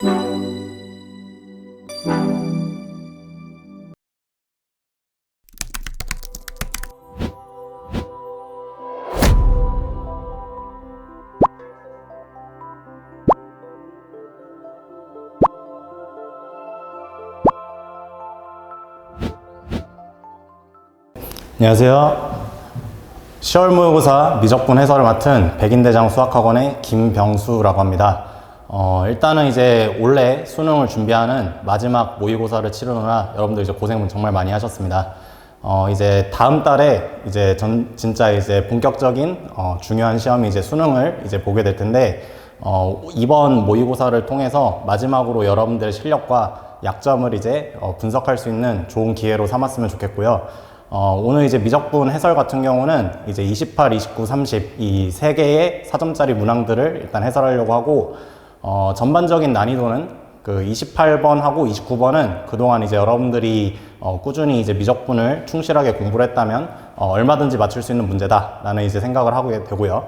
안녕하세요. 10월 모의고사 미적분 해설을 맡은 백인대장 수학학원의 김병수라고 합니다. 일단은 이제 올해 수능을 준비하는 마지막 모의고사를 치르느라 여러분들 이제 고생 정말 많이 하셨습니다. 이제 다음 달에 이제 진짜 이제 본격적인 중요한 시험이 이제 수능을 이제 보게 될 텐데, 이번 모의고사를 통해서 마지막으로 여러분들의 실력과 약점을 이제 분석할 수 있는 좋은 기회로 삼았으면 좋겠고요. 오늘 이제 미적분 해설 같은 경우는 이제 28, 29, 30 이 세 개의 4점짜리 문항들을 일단 해설하려고 하고, 전반적인 난이도는 그 28번하고 29번은 그동안 이제 여러분들이 꾸준히 이제 미적분을 충실하게 공부를 했다면 얼마든지 맞출 수 있는 문제다라는 이제 생각을 하게 되고요.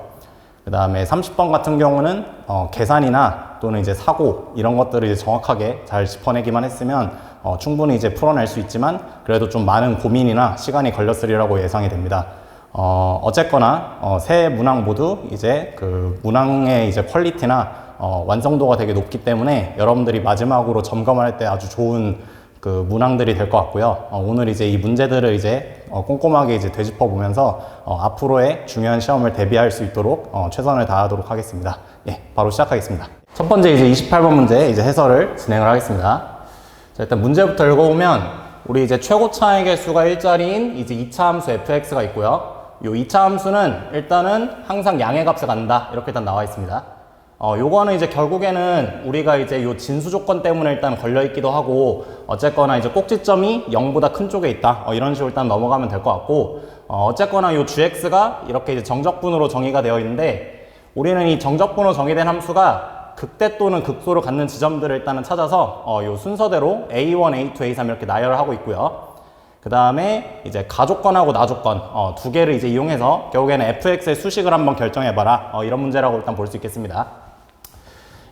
그 다음에 30번 같은 경우는 계산이나 또는 이제 사고 이런 것들을 이제 정확하게 잘 짚어내기만 했으면 충분히 이제 풀어낼 수 있지만 그래도 좀 많은 고민이나 시간이 걸렸으리라고 예상이 됩니다. 어쨌거나 세 문항 모두 이제 그 문항의 이제 퀄리티나 완성도가 되게 높기 때문에 여러분들이 마지막으로 점검할 때 아주 좋은 그 문항들이 될 것 같고요. 오늘 이제 이 문제들을 이제 꼼꼼하게 이제 되짚어 보면서 앞으로의 중요한 시험을 대비할 수 있도록 최선을 다하도록 하겠습니다. 예, 바로 시작하겠습니다. 첫 번째 이제 28번 문제 이제 해설을 진행을 하겠습니다. 자, 일단 문제부터 읽어보면 우리 이제 최고 차의 개수가 1자리인 이제 2차 함수 fx가 있고요. 이 2차 함수는 일단은 항상 양의 값을 갖는다 이렇게 일단 나와 있습니다. 요거는 이제 결국에는 우리가 이제 요 진수 조건 때문에 일단 걸려 있기도 하고, 어쨌거나 이제 꼭지점이 0보다 큰 쪽에 있다. 이런 식으로 일단 넘어가면 될 것 같고, 어쨌거나 요 gx가 이렇게 이제 정적분으로 정의가 되어 있는데, 우리는 이 정적분으로 정의된 함수가 극대 또는 극소를 갖는 지점들을 일단은 찾아서 요 순서대로 A1, A2, A3 이렇게 나열을 하고 있고요. 그 다음에 이제 가조건하고 나조건 두 개를 이제 이용해서 결국에는 fx의 수식을 한번 결정해봐라. 이런 문제라고 일단 볼 수 있겠습니다.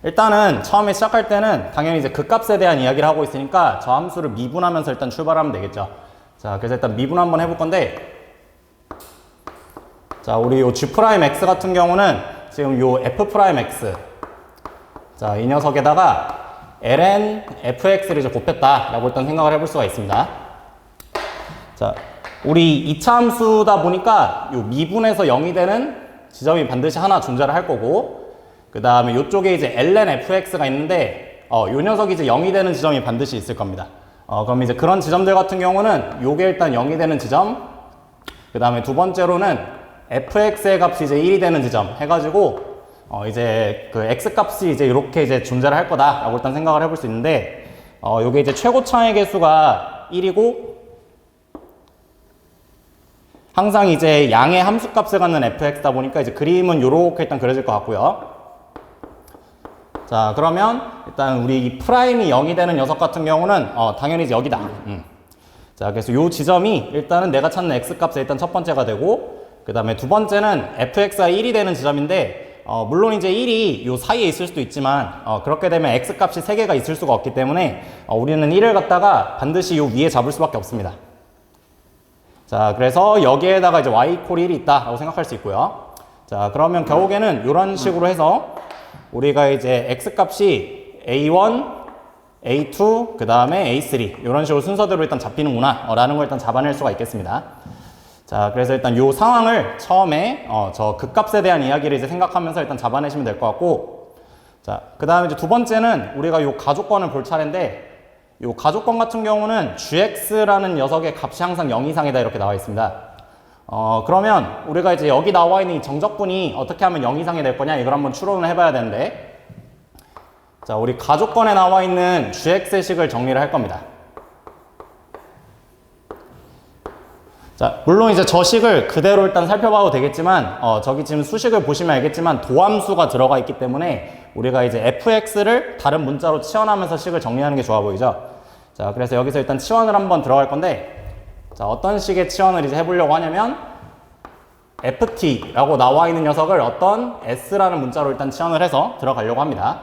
일단은 처음에 시작할 때는 당연히 이제 극값에 대한 이야기를 하고 있으니까 저 함수를 미분하면서 일단 출발하면 되겠죠. 자, 그래서 일단 미분 한번 해볼 건데, 자, 우리 요 G'X 같은 경우는 지금 요 F'X, 자, 이 녀석에다가 ln fx를 이제 곱했다라고 일단 생각을 해볼 수가 있습니다. 자, 우리 2차 함수다 보니까 요 미분에서 0이 되는 지점이 반드시 하나 존재를 할 거고, 그 다음에 요쪽에 이제 ln fx가 있는데 요 녀석이 이제 0이 되는 지점이 반드시 있을 겁니다. 그럼 이제 그런 지점들 같은 경우는 요게 일단 0이 되는 지점, 그 다음에 두 번째로는 fx의 값이 이제 1이 되는 지점 해가지고 이제 그 x 값이 이제 이렇게 이제 존재를 할 거다라고 일단 생각을 해볼 수 있는데, 요게 이제 최고 차의 개수가 1이고 항상 이제 양의 함수 값을 갖는 fx다 보니까 이제 그림은 요렇게 일단 그려질 것 같고요. 자, 그러면 일단 우리 이 프라임이 0이 되는 녀석 같은 경우는 당연히 이제 여기다. 자, 그래서 요 지점이 일단은 내가 찾는 x 값의 일단 첫 번째가 되고, 그 다음에 두 번째는 fx가 1이 되는 지점인데, 물론 이제 1이 요 사이에 있을 수도 있지만 그렇게 되면 x 값이 3개가 있을 수가 없기 때문에 우리는 1을 갖다가 반드시 요 위에 잡을 수밖에 없습니다. 자, 그래서 여기에다가 이제 y = 1이 있다라고 생각할 수 있고요. 자, 그러면 결국에는 이런 식으로 해서 우리가 이제 x 값이 a1, a2, 그 다음에 a3 이런 식으로 순서대로 일단 잡히는구나 라는 걸 일단 잡아낼 수가 있겠습니다. 자, 그래서 일단 요 상황을 처음에 저 극값에 대한 이야기를 이제 생각하면서 일단 잡아내시면 될 것 같고, 자, 그 다음에 이제 두 번째는 우리가 요 가조건을 볼 차례인데, 요 가조건 같은 경우는 gx라는 녀석의 값이 항상 0 이상이다 이렇게 나와 있습니다. 그러면 우리가 이제 여기 나와 있는 이 정적분이 어떻게 하면 0 이상이 될 거냐 이걸 한번 추론을 해봐야 되는데, 자, 우리 가조건에 나와 있는 gx의 식을 정리를 할 겁니다. 자, 물론 이제 저 식을 그대로 일단 살펴봐도 되겠지만, 저기 지금 수식을 보시면 알겠지만 도함수가 들어가 있기 때문에 우리가 이제 fx를 다른 문자로 치환하면서 식을 정리하는 게 좋아 보이죠? 자, 그래서 여기서 일단 치환을 한번 들어갈 건데, 자, 어떤 식의 치환을 이제 해보려고 하냐면, ft라고 나와 있는 녀석을 어떤 s라는 문자로 일단 치환을 해서 들어가려고 합니다.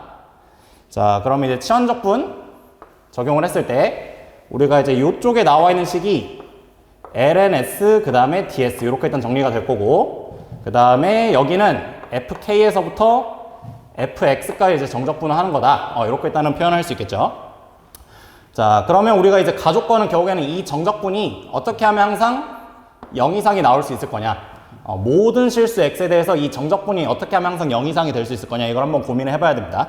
자, 그러면 이제 치환적분 적용을 했을 때 우리가 이제 이쪽에 나와 있는 식이 lns 그 다음에 ds 이렇게 일단 정리가 될 거고, 그 다음에 여기는 fk에서부터 fx까지 이제 정적분을 하는 거다. 이렇게 일단은 표현할 수 있겠죠. 자, 그러면 우리가 이제 가족권은 결국에는 이 정적분이 어떻게 하면 항상 0 이상이 나올 수 있을 거냐, 모든 실수 x에 대해서 이 정적분이 어떻게 하면 항상 0 이상이 될 수 있을 거냐, 이걸 한번 고민을 해봐야 됩니다.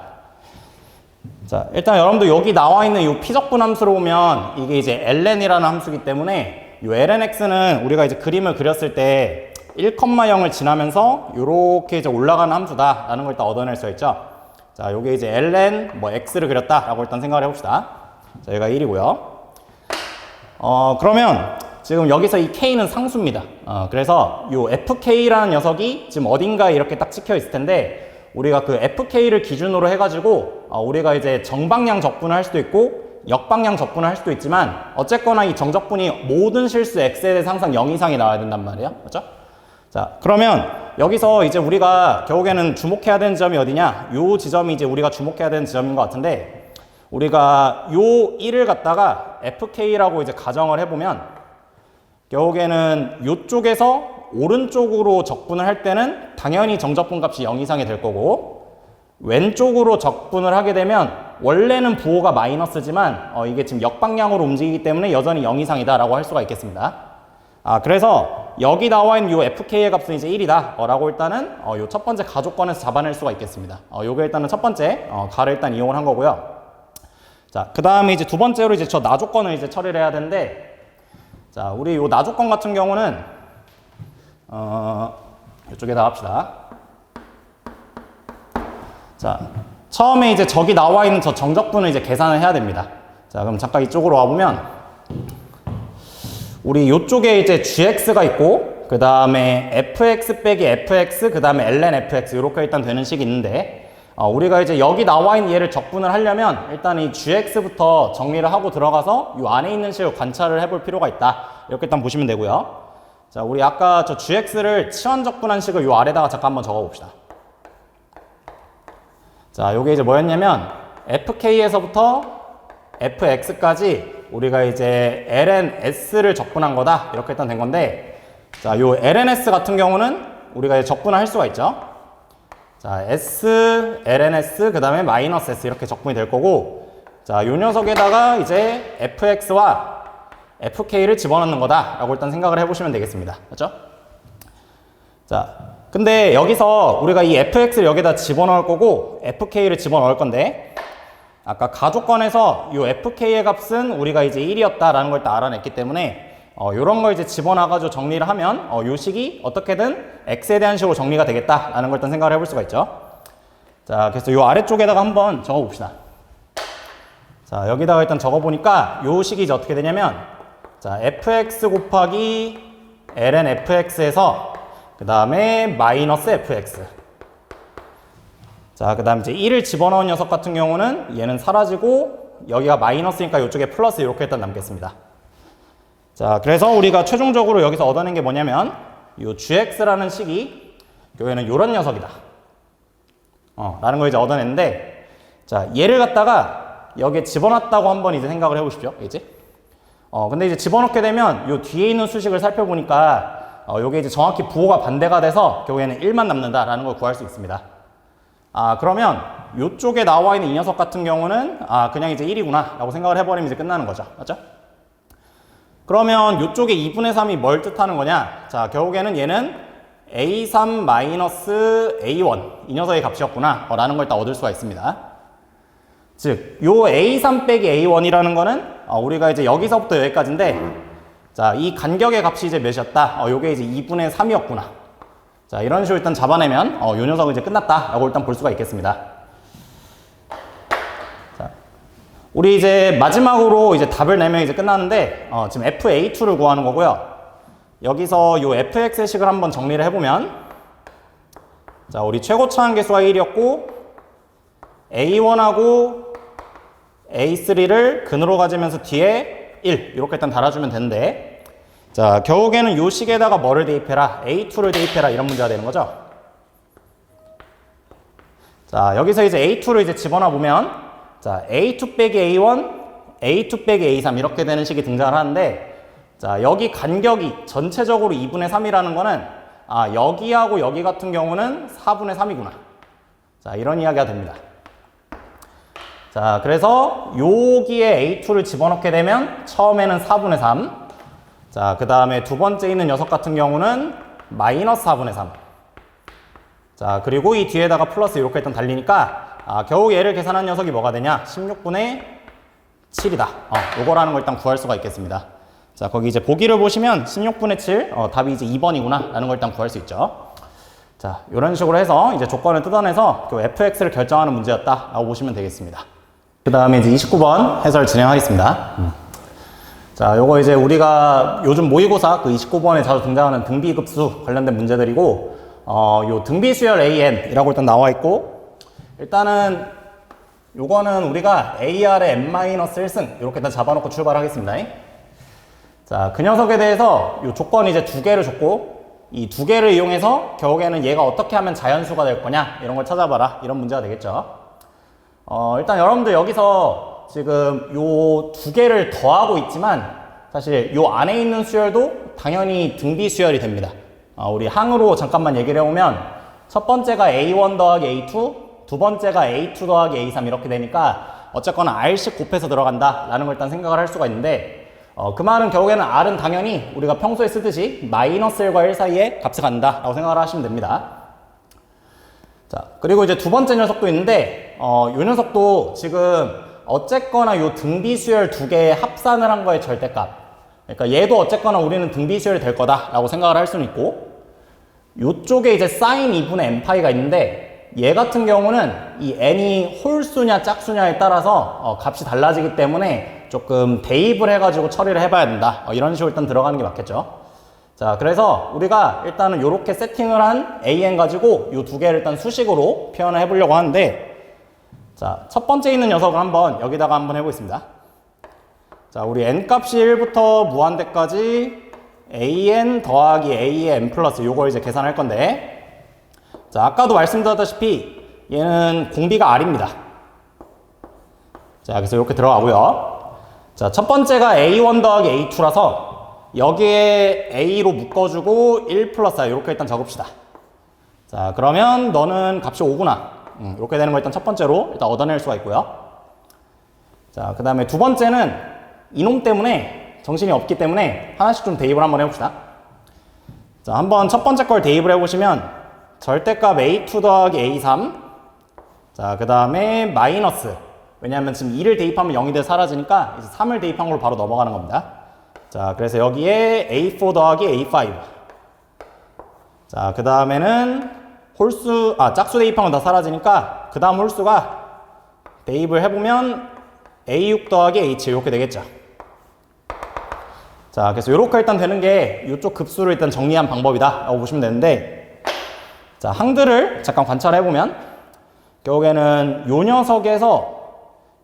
자, 일단 여러분들 여기 나와 있는 이 피적분 함수로 보면 이게 이제 ln이라는 함수이기 때문에 이 lnx는 우리가 이제 그림을 그렸을 때 1,0을 지나면서 이렇게 이제 올라가는 함수다라는 걸 일단 얻어낼 수 있죠. 자, 요게 이제 ln 뭐 x를 그렸다라고 일단 생각을 해봅시다. 자, 얘가 1이고요. 그러면 지금 여기서 이 k는 상수입니다. 그래서 요 fk라는 녀석이 지금 어딘가에 이렇게 딱 찍혀 있을 텐데, 우리가 그 fk를 기준으로 해가지고 우리가 이제 정방향 적분을 할 수도 있고 역방향 적분을 할 수도 있지만, 어쨌거나 이 정적분이 모든 실수 x에 대해서 항상 0 이상이 나와야 된단 말이에요. 그렇죠? 자, 그러면 여기서 이제 우리가 결국에는 주목해야 되는 지점이 어디냐? 요 지점이 이제 우리가 주목해야 되는 지점인 것 같은데, 우리가 요 1을 갖다가 fk라고 이제 가정을 해보면 결국에는 요쪽에서 오른쪽으로 적분을 할 때는 당연히 정적분 값이 0 이상이 될 거고, 왼쪽으로 적분을 하게 되면 원래는 부호가 마이너스지만 이게 지금 역방향으로 움직이기 때문에 여전히 0 이상이다 라고 할 수가 있겠습니다. 그래서 여기 나와 있는 요 fk의 값은 이제 1이다 라고 일단은 요 첫 번째 가족권에서 잡아낼 수가 있겠습니다. 요게 일단은 첫 번째 가를 일단 이용을 한 거고요. 자, 그 다음에 이제 두 번째로 이제 저 나조건을 이제 처리를 해야 되는데, 자, 우리 요 나조건 같은 경우는 이쪽에다 합시다. 자, 처음에 이제 저기 나와 있는 저 정적분을 이제 계산을 해야 됩니다. 자, 그럼 잠깐 이쪽으로 와보면 우리 요쪽에 이제 gx가 있고, 그 다음에 fx 빼기 fx, 그 다음에 ln fx 이렇게 일단 되는 식이 있는데, 우리가 이제 여기 나와 있는 얘를 적분을 하려면 일단 이 gx부터 정리를 하고 들어가서 이 안에 있는 식을 관찰을 해볼 필요가 있다. 이렇게 일단 보시면 되고요. 자, 우리 아까 저 gx를 치환 적분한 식을 요 아래다가 잠깐 한번 적어 봅시다. 자, 요게 이제 뭐였냐면 fk에서부터 fx까지 우리가 이제 ln,s를 적분한 거다. 이렇게 일단 된 건데, 자, 요 ln,s 같은 경우는 우리가 이제 적분을 할 수가 있죠. 자, s, ln,s, 그 다음에 마이너스 s 이렇게 적분이 될 거고, 자, 요 녀석에다가 이제 fx와 fk를 집어넣는 거다 라고 일단 생각을 해보시면 되겠습니다. 그렇죠? 자, 근데 여기서 우리가 이 fx를 여기다 집어넣을 거고 fk를 집어넣을 건데, 아까 가족권에서 이 fk의 값은 우리가 이제 1이었다라는 걸 다 알아냈기 때문에 요런 걸 이제 집어넣어가지고 정리를 하면 요 식이 어떻게든 x에 대한 식으로 정리가 되겠다라는 걸 일단 생각을 해볼 수가 있죠. 자, 그래서 요 아래쪽에다가 한번 적어봅시다. 자, 여기다가 일단 적어보니까 요 식이 이제 어떻게 되냐면, 자, fx 곱하기 ln fx에서 그 다음에 마이너스 fx. 자, 그 다음 이제 1을 집어넣은 녀석 같은 경우는 얘는 사라지고 여기가 마이너스니까 이쪽에 플러스 이렇게 일단 남겠습니다. 자, 그래서 우리가 최종적으로 여기서 얻어낸 게 뭐냐면 이 gx라는 식이 여기는 이런 녀석이다. 라는 걸 이제 얻어냈는데, 자, 얘를 갖다가 여기에 집어넣었다고 한번 이제 생각을 해보십시오. 이제. 근데 이제 집어넣게 되면 요 뒤에 있는 수식을 살펴보니까 요게 이제 정확히 부호가 반대가 돼서 결국에는 1만 남는다라는 걸 구할 수 있습니다. 그러면 요쪽에 나와 있는 이 녀석 같은 경우는 그냥 이제 1이구나 라고 생각을 해버리면 이제 끝나는 거죠. 맞죠? 그러면 요쪽에 2분의 3이 뭘 뜻하는 거냐? 자, 결국에는 얘는 a3-a1 이 녀석의 값이었구나 라는 걸 다 얻을 수가 있습니다. 즉, 요 a3 빼기 a1이라는 거는 우리가 이제 여기서부터 여기까지인데, 자, 이 간격의 값이 이제 몇이었다? 요게 이제 2분의 3이었구나. 자, 이런 식으로 일단 잡아내면 요 녀석은 이제 끝났다 라고 일단 볼 수가 있겠습니다. 자, 우리 이제 마지막으로 이제 답을 내면 이제 끝나는데, 지금 FA2를 구하는 거고요. 여기서 요 fx의 식을 한번 정리를 해보면, 자, 우리 최고 차항계수가 1이었고 A1하고 A3를 근으로 가지면서 뒤에 1 이렇게 일단 달아주면 되는데, 자, 결국에는 요 식에다가 뭐를 대입해라? A2를 대입해라 이런 문제가 되는 거죠. 자, 여기서 이제 A2를 이제 집어넣어 보면 자, A2 빼기 A1, A2 빼기 A3 이렇게 되는 식이 등장을 하는데, 자, 여기 간격이 전체적으로 2분의 3이라는 거는, 아, 여기하고 여기 같은 경우는 4분의 3이구나. 자, 이런 이야기가 됩니다. 자, 그래서 여기에 A2를 집어넣게 되면 처음에는 4분의 3. 자, 그 다음에 두 번째 있는 녀석 같은 경우는 마이너스 4분의 3. 자, 그리고 이 뒤에다가 플러스 이렇게 일단 달리니까, 아, 겨우 얘를 계산한 녀석이 뭐가 되냐? 16분의 7이다. 요거라는 걸 일단 구할 수가 있겠습니다. 자, 거기 이제 보기를 보시면 16분의 7, 답이 이제 2번이구나 라는 걸 일단 구할 수 있죠. 자, 이런 식으로 해서 이제 조건을 뜯어내서 그 fx를 결정하는 문제였다 라고 보시면 되겠습니다. 그 다음에 이제 29번 해설 진행하겠습니다. 자, 요거 이제 우리가 요즘 모의고사 그 29번에 자주 등장하는 등비급수 관련된 문제들이고, 요 등비수열 AN이라고 일단 나와 있고, 일단은 요거는 우리가 AR의 n-1승 이렇게 일단 잡아놓고 출발하겠습니다. 자, 그 녀석에 대해서 요 조건 이제 두 개를 줬고, 이 두 개를 이용해서 결국에는 얘가 어떻게 하면 자연수가 될 거냐 이런 걸 찾아봐라 이런 문제가 되겠죠. 일단 여러분들 여기서 지금 요 두 개를 더하고 있지만 사실 요 안에 있는 수열도 당연히 등비 수열이 됩니다. 우리 항으로 잠깐만 얘기를 해보면 첫 번째가 A1 더하기 A2, 두 번째가 A2 더하기 A3 이렇게 되니까 어쨌거나 R씩 곱해서 들어간다 라는 걸 일단 생각을 할 수가 있는데, 그 말은 결국에는 R은 당연히 우리가 평소에 쓰듯이 마이너스 1과 1 사이에 값을 갖는다 라고 생각을 하시면 됩니다. 자, 그리고 이제 두 번째 녀석도 있는데, 요 녀석도 지금 어쨌거나 요 등비수열 두 개의 합산을 한 거의 절대값. 그러니까 얘도 어쨌거나 우리는 등비수열이 될 거다 라고 생각을 할 수는 있고, 요쪽에 이제 사인 2분의 n파이가 있는데, 얘 같은 경우는 이 n이 홀수냐 짝수냐에 따라서 값이 달라지기 때문에 조금 대입을 해가지고 처리를 해봐야 된다. 이런 식으로 일단 들어가는 게 맞겠죠. 자, 그래서 우리가 일단은 이렇게 세팅을 한 an 가지고 이 두 개를 일단 수식으로 표현을 해보려고 하는데, 자, 첫 번째 있는 녀석을 한번 여기다가 한번 해보겠습니다. 자, 우리 n 값이 1부터 무한대까지 an 더하기 a의 n 플러스 요걸 이제 계산할 건데, 자, 아까도 말씀드렸다시피 얘는 공비가 r입니다. 자, 그래서 이렇게 들어가고요. 자, 첫 번째가 A1 더하기 A2라서 여기에 A로 묶어주고 1 플러스 R 이렇게 일단 적읍시다. 자, 그러면 너는 값이 5구나. 이렇게 되는 거 일단 첫 번째로 일단 얻어낼 수가 있고요. 자, 그 다음에 두 번째는 이놈 때문에 정신이 없기 때문에 하나씩 좀 대입을 한번 해봅시다. 자, 한번 첫 번째 걸 대입을 해보시면 절대값 A2 더하기 A3, 자, 그 다음에 마이너스, 왜냐하면 지금 2를 대입하면 0이 돼 사라지니까 이제 3을 대입한 걸로 바로 넘어가는 겁니다. 자, 그래서 여기에 A4 더하기 A5. 자, 그 다음에는 짝수 대입한 건 다 사라지니까 그 다음 홀수가 대입을 해보면 A6 더하기 A7 이렇게 되겠죠. 자, 그래서 이렇게 일단 되는 게 이쪽 급수를 일단 정리한 방법이다 라고 보시면 되는데, 자, 항들을 잠깐 관찰해보면 결국에는 요 녀석에서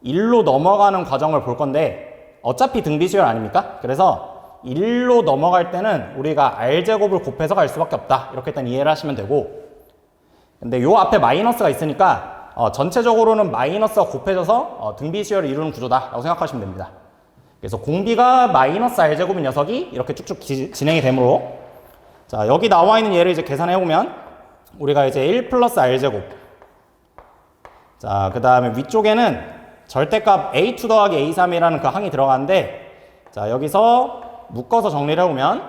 1로 넘어가는 과정을 볼 건데 어차피 등비수열 아닙니까? 그래서 1로 넘어갈 때는 우리가 R제곱을 곱해서 갈 수밖에 없다 이렇게 일단 이해를 하시면 되고, 근데 요 앞에 마이너스가 있으니까 전체적으로는 마이너스가 곱해져서 등비수열을 이루는 구조다 라고 생각하시면 됩니다. 그래서 공비가 마이너스 R제곱인 녀석이 이렇게 쭉쭉 진행이 되므로, 자, 여기 나와 있는 얘를 이제 계산해보면 우리가 이제 1 플러스 R제곱, 자, 그 다음에 위쪽에는 절대값 A2 더하기 A3이라는 그 항이 들어가는데, 자, 여기서 묶어서 정리를 해보면,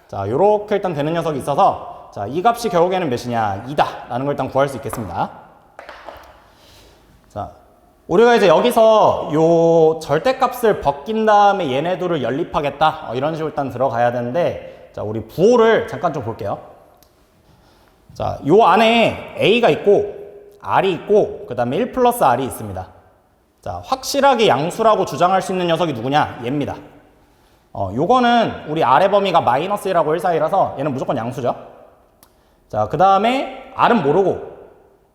자, 요렇게 일단 되는 녀석이 있어서, 자, 이 값이 결국에는 몇이냐? 2다 라는 걸 일단 구할 수 있겠습니다. 자, 우리가 이제 여기서 요 절대값을 벗긴 다음에 얘네들을 연립하겠다 이런 식으로 일단 들어가야 되는데, 자, 우리 부호를 잠깐 좀 볼게요. 자, 요 안에 A가 있고 R이 있고 그 다음에 1 플러스 R이 있습니다. 자, 확실하게 양수라고 주장할 수 있는 녀석이 누구냐? 얘입니다. 요거는 우리 R의 범위가 마이너스 1하고 1 사이라서 얘는 무조건 양수죠. 자, 그 다음에 R은 모르고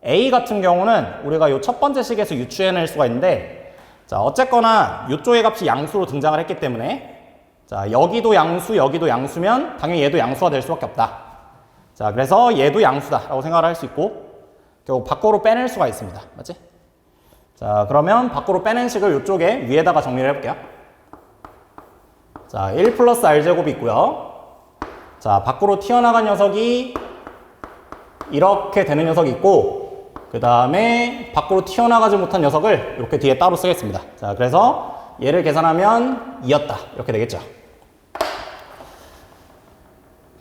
A 같은 경우는 우리가 요 첫 번째 식에서 유추해낼 수가 있는데, 자, 어쨌거나 요쪽의 값이 양수로 등장을 했기 때문에, 자, 여기도 양수, 여기도 양수면 당연히 얘도 양수가 될 수밖에 없다. 자, 그래서 얘도 양수다 라고 생각을 할 수 있고 결국 밖으로 빼낼 수가 있습니다. 맞지? 자, 그러면 밖으로 빼낸 식을 이쪽에 위에다가 정리를 해볼게요. 자, 1 플러스 r제곱이 있고요. 자, 밖으로 튀어나간 녀석이 이렇게 되는 녀석이 있고, 그 다음에 밖으로 튀어나가지 못한 녀석을 이렇게 뒤에 따로 쓰겠습니다. 자, 그래서 얘를 계산하면 2였다. 이렇게 되겠죠.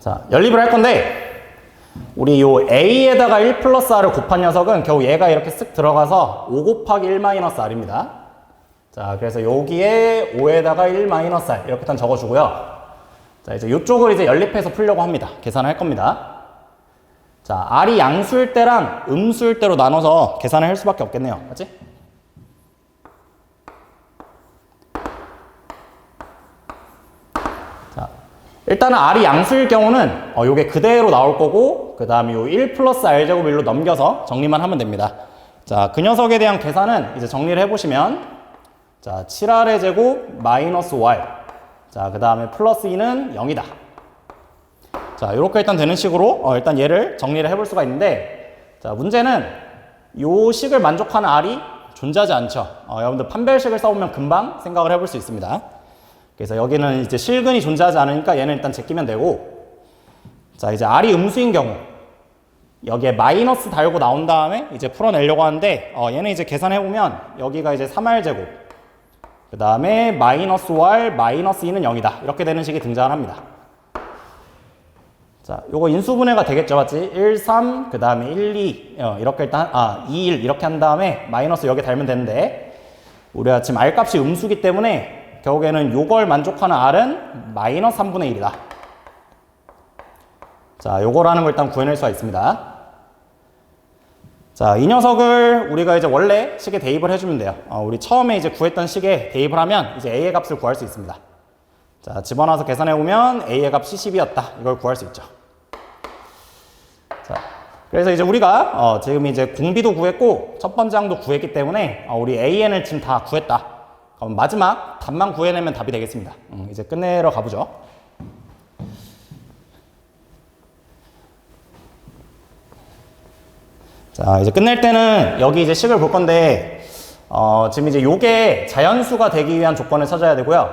자, 연립을 할 건데, 우리 요 a에다가 1 플러스 r을 곱한 녀석은 겨우 얘가 이렇게 쓱 들어가서 5 곱하기 1 마이너스 r입니다. 자, 그래서 여기에 5에다가 1 마이너스 r 이렇게 일단 적어주고요. 자, 이제 이쪽을 이제 연립해서 풀려고 합니다. 계산을 할 겁니다. 자, r이 양수일 때랑 음수일 때로 나눠서 계산을 할 수밖에 없겠네요. 맞지? 자, 일단은 r이 양수일 경우는 요게 그대로 나올 거고, 그 다음에 요 1 플러스 r제곱 1로 넘겨서 정리만 하면 됩니다. 자, 그 녀석에 대한 계산은 이제 정리를 해보시면, 자, 7r의 제곱 마이너스 y. 자, 그 다음에 플러스 2는 0이다. 자, 이렇게 일단 되는 식으로 일단 얘를 정리를 해볼 수가 있는데, 자, 문제는 요 식을 만족하는 r이 존재하지 않죠. 여러분들 판별식을 써보면 금방 생각을 해볼 수 있습니다. 그래서 여기는 이제 실근이 존재하지 않으니까 얘는 일단 제끼면 되고, 자, 이제 r이 음수인 경우 여기에 마이너스 달고 나온 다음에 이제 풀어내려고 하는데, 얘는 이제 계산해보면 여기가 이제 3r제곱, 그 다음에 마이너스 y 마이너스 2는 0이다. 이렇게 되는 식이 등장을 합니다. 자, 요거 인수분해가 되겠죠, 맞지? 1, 3, 그 다음에 1, 2, 이렇게 일단, 2, 1 이렇게 한 다음에 마이너스 여기 달면 되는데, 우리가 지금 r 값이 음수기 때문에 결국에는 요걸 만족하는 r은 마이너스 3분의 1이다. 자, 요거라는 걸 일단 구해낼 수가 있습니다. 자, 이 녀석을 우리가 이제 원래 식에 대입을 해주면 돼요. 우리 처음에 이제 구했던 식에 대입을 하면 이제 a의 값을 구할 수 있습니다. 자, 집어넣어서 계산해보면 a의 값이 10이었다. 이걸 구할 수 있죠. 자, 그래서 이제 우리가 지금 이제 공비도 구했고 첫 번째 항도 구했기 때문에 우리 an을 지금 다 구했다. 그럼 마지막 답만 구해내면 답이 되겠습니다. 이제 끝내러 가보죠. 자, 이제 끝낼 때는 여기 이제 식을 볼 건데, 지금 이제 요게 자연수가 되기 위한 조건을 찾아야 되고요.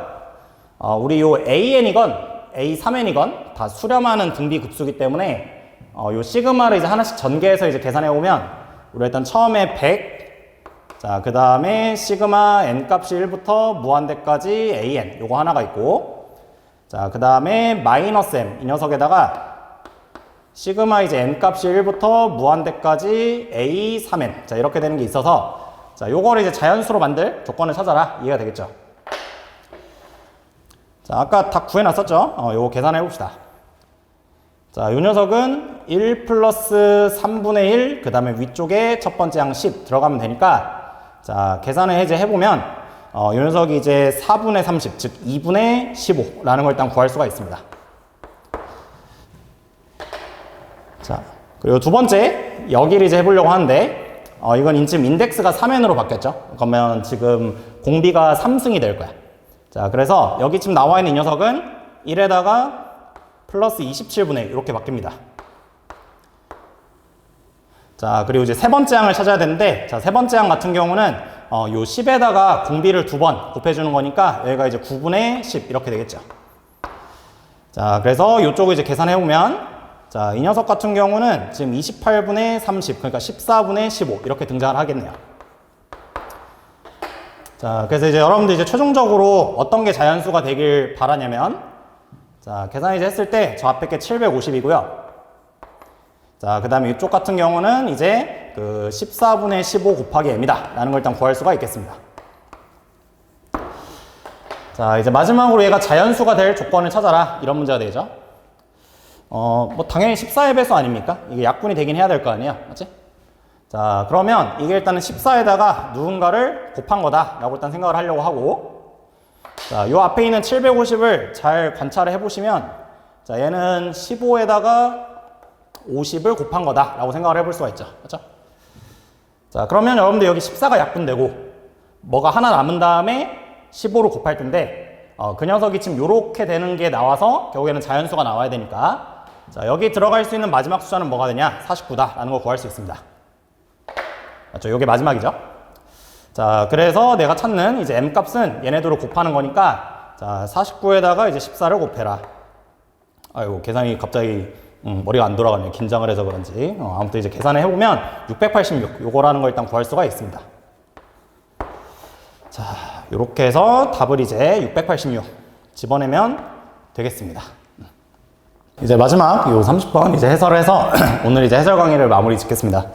우리 요 AN이건 A3N이건 다 수렴하는 등비 급수기 때문에, 요 시그마를 이제 하나씩 전개해서 이제 계산해 오면, 우리 일단 처음에 100, 자, 그 다음에 시그마 N 값이 1부터 무한대까지 AN, 요거 하나가 있고, 자, 그 다음에 마이너스 M, 이 녀석에다가 시그마 이제 n 값이 1부터 무한대까지 a 3n. 자, 이렇게 되는 게 있어서, 자, 요거를 이제 자연수로 만들 조건을 찾아라. 이해가 되겠죠? 자, 아까 다 구해놨었죠? 요거 계산해 봅시다. 자, 요 녀석은 1 플러스 3분의 1, 그 다음에 위쪽에 첫 번째 항 10 들어가면 되니까, 자, 계산을 이제 해보면, 요 녀석이 이제 4분의 30, 즉 2분의 15라는 걸 일단 구할 수가 있습니다. 자, 그리고 두 번째, 여기를 이제 해보려고 하는데, 이건 지금 인덱스가 3n으로 바뀌었죠? 그러면 지금 공비가 3승이 될 거야. 자, 그래서 여기 지금 나와 있는 이 녀석은 1에다가 플러스 27분의 1 이렇게 바뀝니다. 자, 그리고 이제 세 번째 항을 찾아야 되는데, 자, 세 번째 항 같은 경우는 요 10에다가 공비를 2번 곱해주는 거니까 여기가 이제 9분의 10 이렇게 되겠죠. 자, 그래서 이쪽을 이제 계산해보면, 자, 이 녀석 같은 경우는 지금 28분의 30, 그러니까 14분의 15 이렇게 등장을 하겠네요. 자, 그래서 이제 여러분들 이제 최종적으로 어떤 게 자연수가 되길 바라냐면, 자, 계산 이제 했을 때 저 앞에 게 750이고요. 자, 그 다음에 이쪽 같은 경우는 이제 그 14분의 15 곱하기 m이다 라는 걸 일단 구할 수가 있겠습니다. 자, 이제 마지막으로 얘가 자연수가 될 조건을 찾아라. 이런 문제가 되죠. 뭐 당연히 14의 배수 아닙니까? 이게 약분이 되긴 해야 될 거 아니에요, 맞지? 자, 그러면 이게 일단은 14에다가 누군가를 곱한 거다 라고 일단 생각을 하려고 하고, 자, 요 앞에 있는 750을 잘 관찰을 해보시면, 자, 얘는 15에다가 50을 곱한 거다 라고 생각을 해볼 수가 있죠, 맞죠? 자, 그러면 여러분들 여기 14가 약분되고 뭐가 하나 남은 다음에 15로 곱할 텐데, 그 녀석이 지금 요렇게 되는 게 나와서 결국에는 자연수가 나와야 되니까, 자, 여기 들어갈 수 있는 마지막 숫자는 뭐가 되냐? 49다 라는 걸 구할 수 있습니다. 맞죠? 요게 마지막이죠. 자, 그래서 내가 찾는 이제 m 값은 얘네들을 곱하는 거니까 자, 49에다가 이제 14를 곱해라. 아이고, 계산이 갑자기 머리가 안 돌아가네요. 긴장을 해서 그런지. 아무튼 이제 계산을 해보면 686 요거라는 걸 일단 구할 수가 있습니다. 자, 요렇게 해서 답을 이제 686 집어내면 되겠습니다. 이제 마지막 요 30번 이제 해설을 해서 오늘 이제 해설 강의를 마무리 짓겠습니다.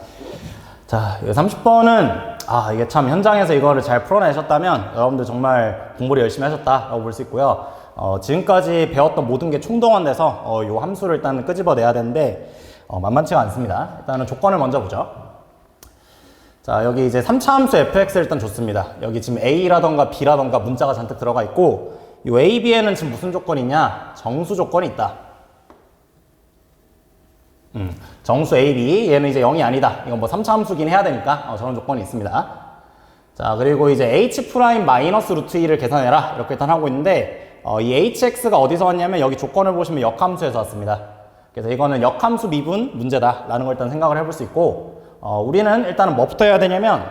자, 요 30번은 이게 참 현장에서 이거를 잘 풀어내셨다면 여러분들 정말 공부를 열심히 하셨다라고 볼 수 있고요. 지금까지 배웠던 모든 게 총동원돼서 요 함수를 일단 끄집어내야 되는데 만만치가 않습니다. 일단은 조건을 먼저 보죠. 자, 여기 이제 3차 함수 fx를 일단 줬습니다. 여기 지금 a라던가 b라던가 문자가 잔뜩 들어가 있고 요 a, b에는 지금 무슨 조건이 있냐? 정수 조건이 있다. 정수 a, b 얘는 이제 0이 아니다. 이건 뭐 3차 함수긴 해야 되니까 저런 조건이 있습니다. 자, 그리고 이제 h 프라임 마이너스 루트 2를 계산해라 이렇게 일단 하고 있는데 이 hx가 어디서 왔냐면 여기 조건을 보시면 역함수에서 왔습니다. 그래서 이거는 역함수 미분 문제다라는 걸 일단 생각을 해볼 수 있고 우리는 일단은 뭐부터 해야 되냐면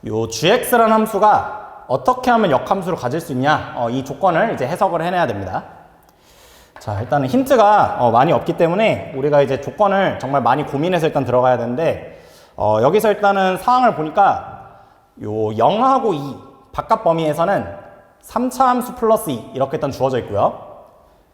요 gx라는 함수가 어떻게 하면 역함수를 가질 수 있냐 이 조건을 이제 해석을 해내야 됩니다. 자, 일단은 힌트가 많이 없기 때문에 우리가 이제 조건을 정말 많이 고민해서 일단 들어가야 되는데 여기서 일단은 상황을 보니까 요 0하고 2 바깥 범위에서는 3차 함수 플러스 2 이렇게 일단 주어져 있고요.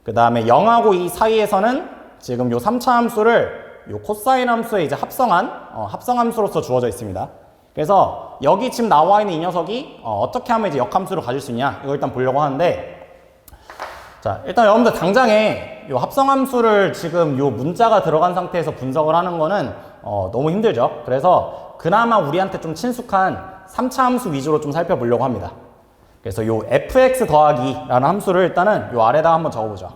그 다음에 0하고 2 사이에서는 지금 요 3차 함수를 요 코사인 함수에 이제 합성한 합성함수로서 주어져 있습니다. 그래서 여기 지금 나와 있는 이 녀석이 어떻게 하면 이제 역함수를 가질 수 있냐 이거 일단 보려고 하는데 자, 일단 여러분들 당장에 요 합성함수를 지금 요 문자가 들어간 상태에서 분석을 하는 거는 너무 힘들죠. 그래서 그나마 우리한테 좀 친숙한 3차 함수 위주로 좀 살펴보려고 합니다. 그래서 요 fx 더하기 라는 함수를 일단은 요 아래다가 한번 적어보죠.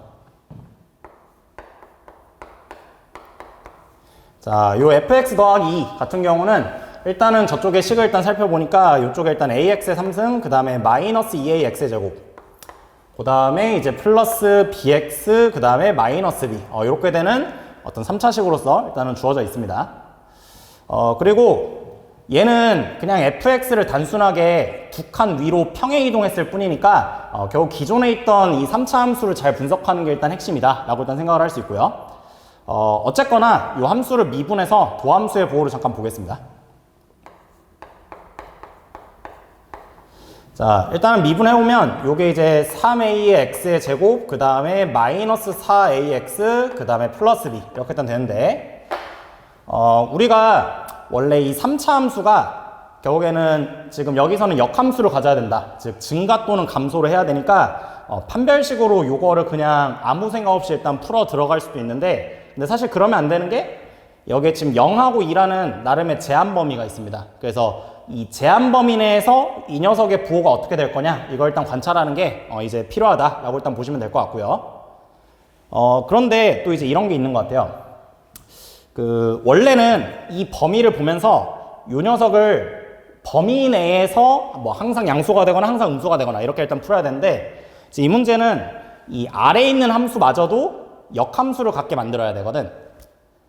자, 요 fx 더하기 2 같은 경우는 일단은 저쪽의 식을 일단 살펴보니까 요쪽에 일단 ax의 3승 그 다음에 마이너스 2ax의 제곱 그 다음에 이제 플러스 bx 그 다음에 마이너스 b 이렇게 되는 어떤 3차식으로서 일단은 주어져 있습니다. 그리고 얘는 그냥 fx를 단순하게 두 칸 위로 평행 이동했을 뿐이니까 결국 기존에 있던 이 3차 함수를 잘 분석하는 게 일단 핵심이다 라고 일단 생각을 할 수 있고요. 어쨌거나 이 함수를 미분해서 도함수의 보호를 잠깐 보겠습니다. 자, 일단은 미분해보면 요게 이제 3a의 x의 제곱 그 다음에 마이너스 4ax 그 다음에 플러스 b 이렇게 일단 되는데 우리가 원래 이 3차 함수가 결국에는 지금 여기서는 역함수를 가져야 된다. 즉 증가 또는 감소를 해야 되니까 판별식으로 요거를 그냥 아무 생각 없이 일단 풀어 들어갈 수도 있는데 근데 사실 그러면 안 되는 게 여기에 지금 0하고 2라는 나름의 제한 범위가 있습니다. 그래서 이 제한 범위 내에서 이 녀석의 부호가 어떻게 될 거냐 이걸 일단 관찰하는 게 이제 필요하다라고 일단 보시면 될 것 같고요. 그런데 또 이제 이런 게 있는 것 같아요. 원래는 이 범위를 보면서 이 녀석을 범위 내에서 뭐 항상 양수가 되거나 항상 음수가 되거나 이렇게 일단 풀어야 되는데 이 문제는 이 아래에 있는 함수마저도 역함수를 갖게 만들어야 되거든.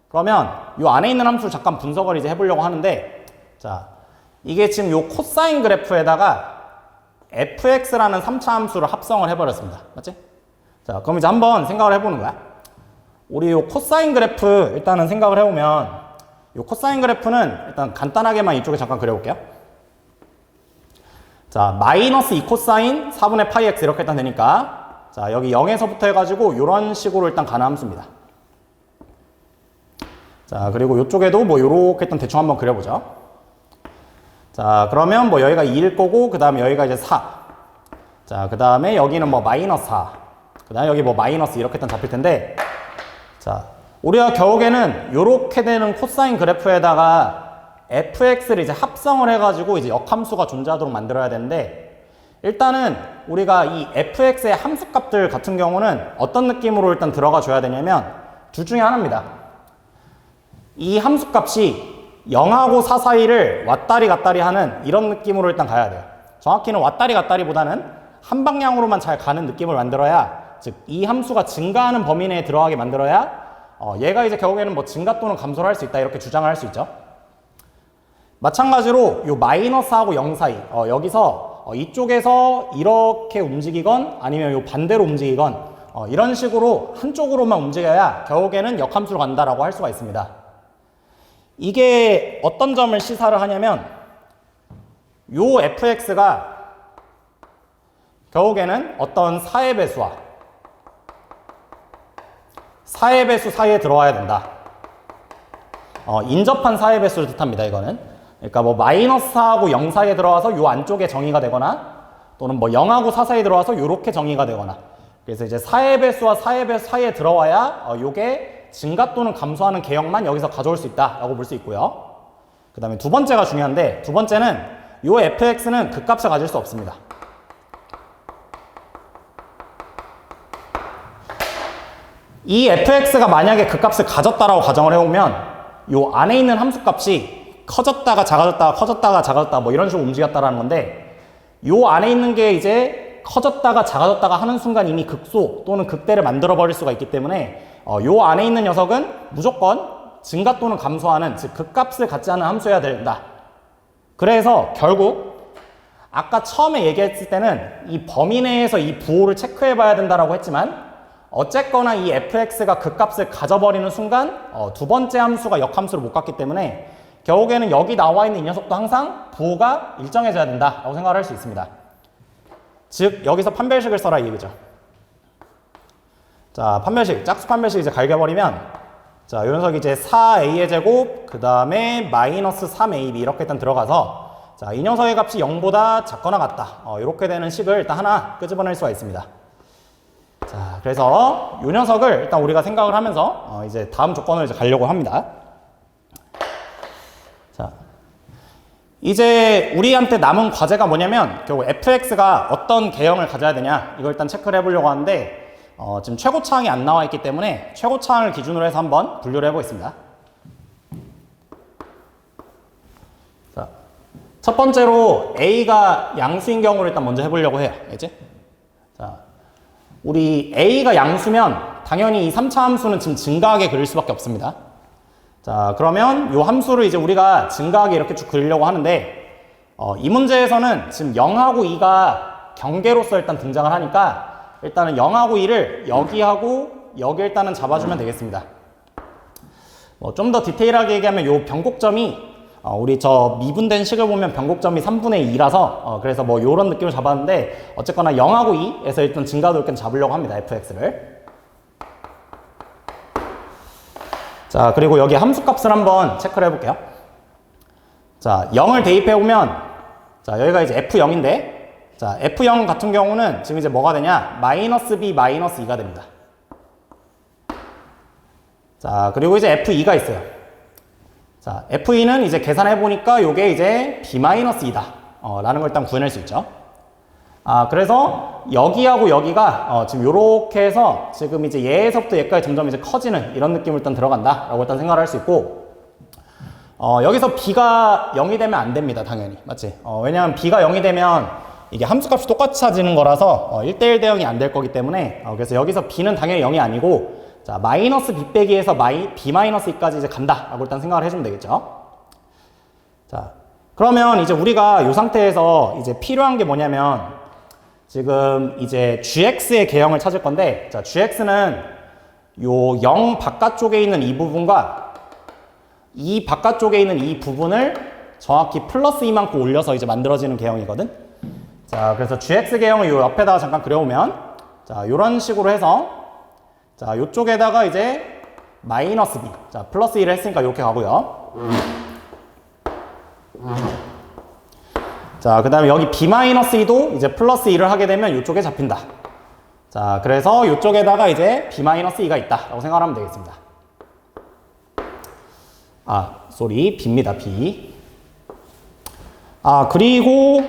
그러면 이 안에 있는 함수를 잠깐 분석을 이제 해보려고 하는데 자, 이게 지금 요 코사인 그래프에다가 fx라는 3차 함수를 합성을 해버렸습니다. 맞지? 자, 그럼 이제 한번 생각을 해보는 거야. 우리 요 코사인 그래프 일단은 생각을 해보면 요 코사인 그래프는 일단 간단하게만 이쪽에 잠깐 그려볼게요. 자, 마이너스 2 코사인 4분의 파이 x 이렇게 일단 되니까 자, 여기 0에서부터 해가지고 이런 식으로 일단 가는 함수입니다. 자, 그리고 이쪽에도 뭐 요렇게 일단 대충 한번 그려보죠. 자, 그러면 뭐 여기가 2일 거고 그 다음에 여기가 이제 4. 자, 그 다음에 여기는 뭐 마이너스 4. 그 다음에 여기 뭐 마이너스 이렇게 일단 잡힐 텐데 자, 우리가 결국에는 요렇게 되는 코사인 그래프에다가 fx를 이제 합성을 해가지고 이제 역함수가 존재하도록 만들어야 되는데 일단은 우리가 이 fx의 함수값들 같은 경우는 어떤 느낌으로 일단 들어가 줘야 되냐면 둘 중에 하나입니다. 이 함수값이 0하고 4 사이를 왔다리 갔다리 하는 이런 느낌으로 일단 가야 돼요. 정확히는 왔다리 갔다리보다는 한 방향으로만 잘 가는 느낌을 만들어야 즉 이 함수가 증가하는 범위 내에 들어가게 만들어야 얘가 이제 결국에는 뭐 증가 또는 감소를 할 수 있다 이렇게 주장을 할 수 있죠. 마찬가지로 요 마이너스하고 0 사이 여기서 이쪽에서 이렇게 움직이건 아니면 요 반대로 움직이건 이런 식으로 한쪽으로만 움직여야 결국에는 역함수로 간다라고 할 수가 있습니다. 이게 어떤 점을 시사를 하냐면 요 fx가 결국에는 어떤 사의 배수와 사의 배수 사이에 들어와야 된다. 인접한 사의 배수를 뜻합니다. 이거는. 그러니까 뭐 마이너스 4하고 0 사이에 들어와서 요 안쪽에 정의가 되거나 또는 뭐 0하고 4 사이에 들어와서 요렇게 정의가 되거나 그래서 이제 사의 배수와 사의 배수 사이에 들어와야 요게 증가 또는 감소하는 개형만 여기서 가져올 수 있다라고 볼 수 있고요. 그 다음에 두 번째가 중요한데 두 번째는 요 fx는 극값을 가질 수 없습니다. 이 fx가 만약에 극값을 가졌다라고 가정을 해보면 요 안에 있는 함수값이 커졌다가 작아졌다가 커졌다가 작아졌다가 뭐 이런 식으로 움직였다라는 건데 요 안에 있는 게 이제 커졌다가 작아졌다가 하는 순간 이미 극소 또는 극대를 만들어 버릴 수가 있기 때문에 요 안에 있는 녀석은 무조건 증가 또는 감소하는 즉 극값을 갖지 않은 함수여야 된다. 그래서 결국 아까 처음에 얘기했을 때는 이 범위 내에서 이 부호를 체크해 봐야 된다라고 했지만 어쨌거나 이 fx가 극값을 가져버리는 순간 두 번째 함수가 역함수를 못 갖기 때문에 결국에는 여기 나와 있는 이 녀석도 항상 부호가 일정해져야 된다라고 생각을 할 수 있습니다. 즉 여기서 판별식을 써라 이 얘기죠. 자, 판별식, 짝수 판별식 이제 갈겨버리면 자, 요 녀석이 이제 4a의 제곱 그 다음에 마이너스 3ab 이렇게 일단 들어가서 자, 이 녀석의 값이 0보다 작거나 같다. 이렇게 되는 식을 일단 하나 끄집어낼 수가 있습니다. 자, 그래서 요 녀석을 일단 우리가 생각을 하면서 이제 다음 조건을 이제 가려고 합니다. 자, 이제 우리한테 남은 과제가 뭐냐면 결국 fx가 어떤 개형을 가져야 되냐 이걸 일단 체크를 해보려고 하는데 지금 최고차항이 안 나와 있기 때문에 최고차항을 기준으로 해서 한번 분류를 해보겠습니다. 자, 첫 번째로 a가 양수인 경우를 일단 먼저 해보려고 해요. 알겠지? 자, 우리 a가 양수면 당연히 이 3차 함수는 지금 증가하게 그릴 수밖에 없습니다. 자, 그러면 이 함수를 이제 우리가 증가하게 이렇게 쭉 그리려고 하는데 이 문제에서는 지금 0하고 2가 경계로서 일단 등장을 하니까 일단은 0하고 2를 여기하고 여기 일단은 잡아주면 되겠습니다. 좀 더 디테일하게 얘기하면 이 변곡점이 우리 저 미분된 식을 보면 변곡점이 3분의 2라서 그래서 뭐 요런 느낌을 잡았는데 어쨌거나 0하고 2에서 일단 증가도 이렇게 잡으려고 합니다. fx를. 자, 그리고 여기 함수값을 한번 체크를 해볼게요. 자, 0을 대입해보면 자, 여기가 이제 f0인데 자, f0 같은 경우는 지금 이제 뭐가 되냐? 마이너스 b 마이너스 2가 됩니다. 자, 그리고 이제 f2가 있어요. 자, f2는 이제 계산해보니까 요게 이제 b-2다. 라는 걸 일단 구해낼 수 있죠. 그래서 여기하고 여기가 지금 요렇게 해서 지금 이제 얘에서부터 얘까지 점점 이제 커지는 이런 느낌을 일단 들어간다 라고 일단 생각을 할 수 있고 여기서 b가 0이 되면 안 됩니다. 당연히. 맞지? 왜냐하면 b가 0이 되면 이게 함수값이 똑같아지는 거라서 1대1 대응이 안 될 거기 때문에 그래서 여기서 b는 당연히 0이 아니고 자, 마이너스 b 빼기에서 b-2까지 이제 간다 라고 일단 생각을 해주면 되겠죠. 자, 그러면 이제 우리가 이 상태에서 이제 필요한 게 뭐냐면 지금 이제 gx의 개형을 찾을 건데 자, gx는 요 0 바깥쪽에 있는 이 부분과 이 바깥쪽에 있는 이 부분을 정확히 플러스 2만큼 올려서 이제 만들어지는 개형이거든. 자, 그래서 gx 개형을 요 옆에다가 잠깐 그려오면 자, 요런 식으로 해서 자, 요쪽에다가 이제 마이너스 b 자, 플러스 1을 했으니까 이렇게 가고요. 자, 그 다음에 여기 b-2도 이제 플러스 1을 하게 되면 이쪽에 잡힌다. 자, 그래서 이쪽에다가 이제 b-2가 있다 라고 생각하면 되겠습니다. b입니다. b. 그리고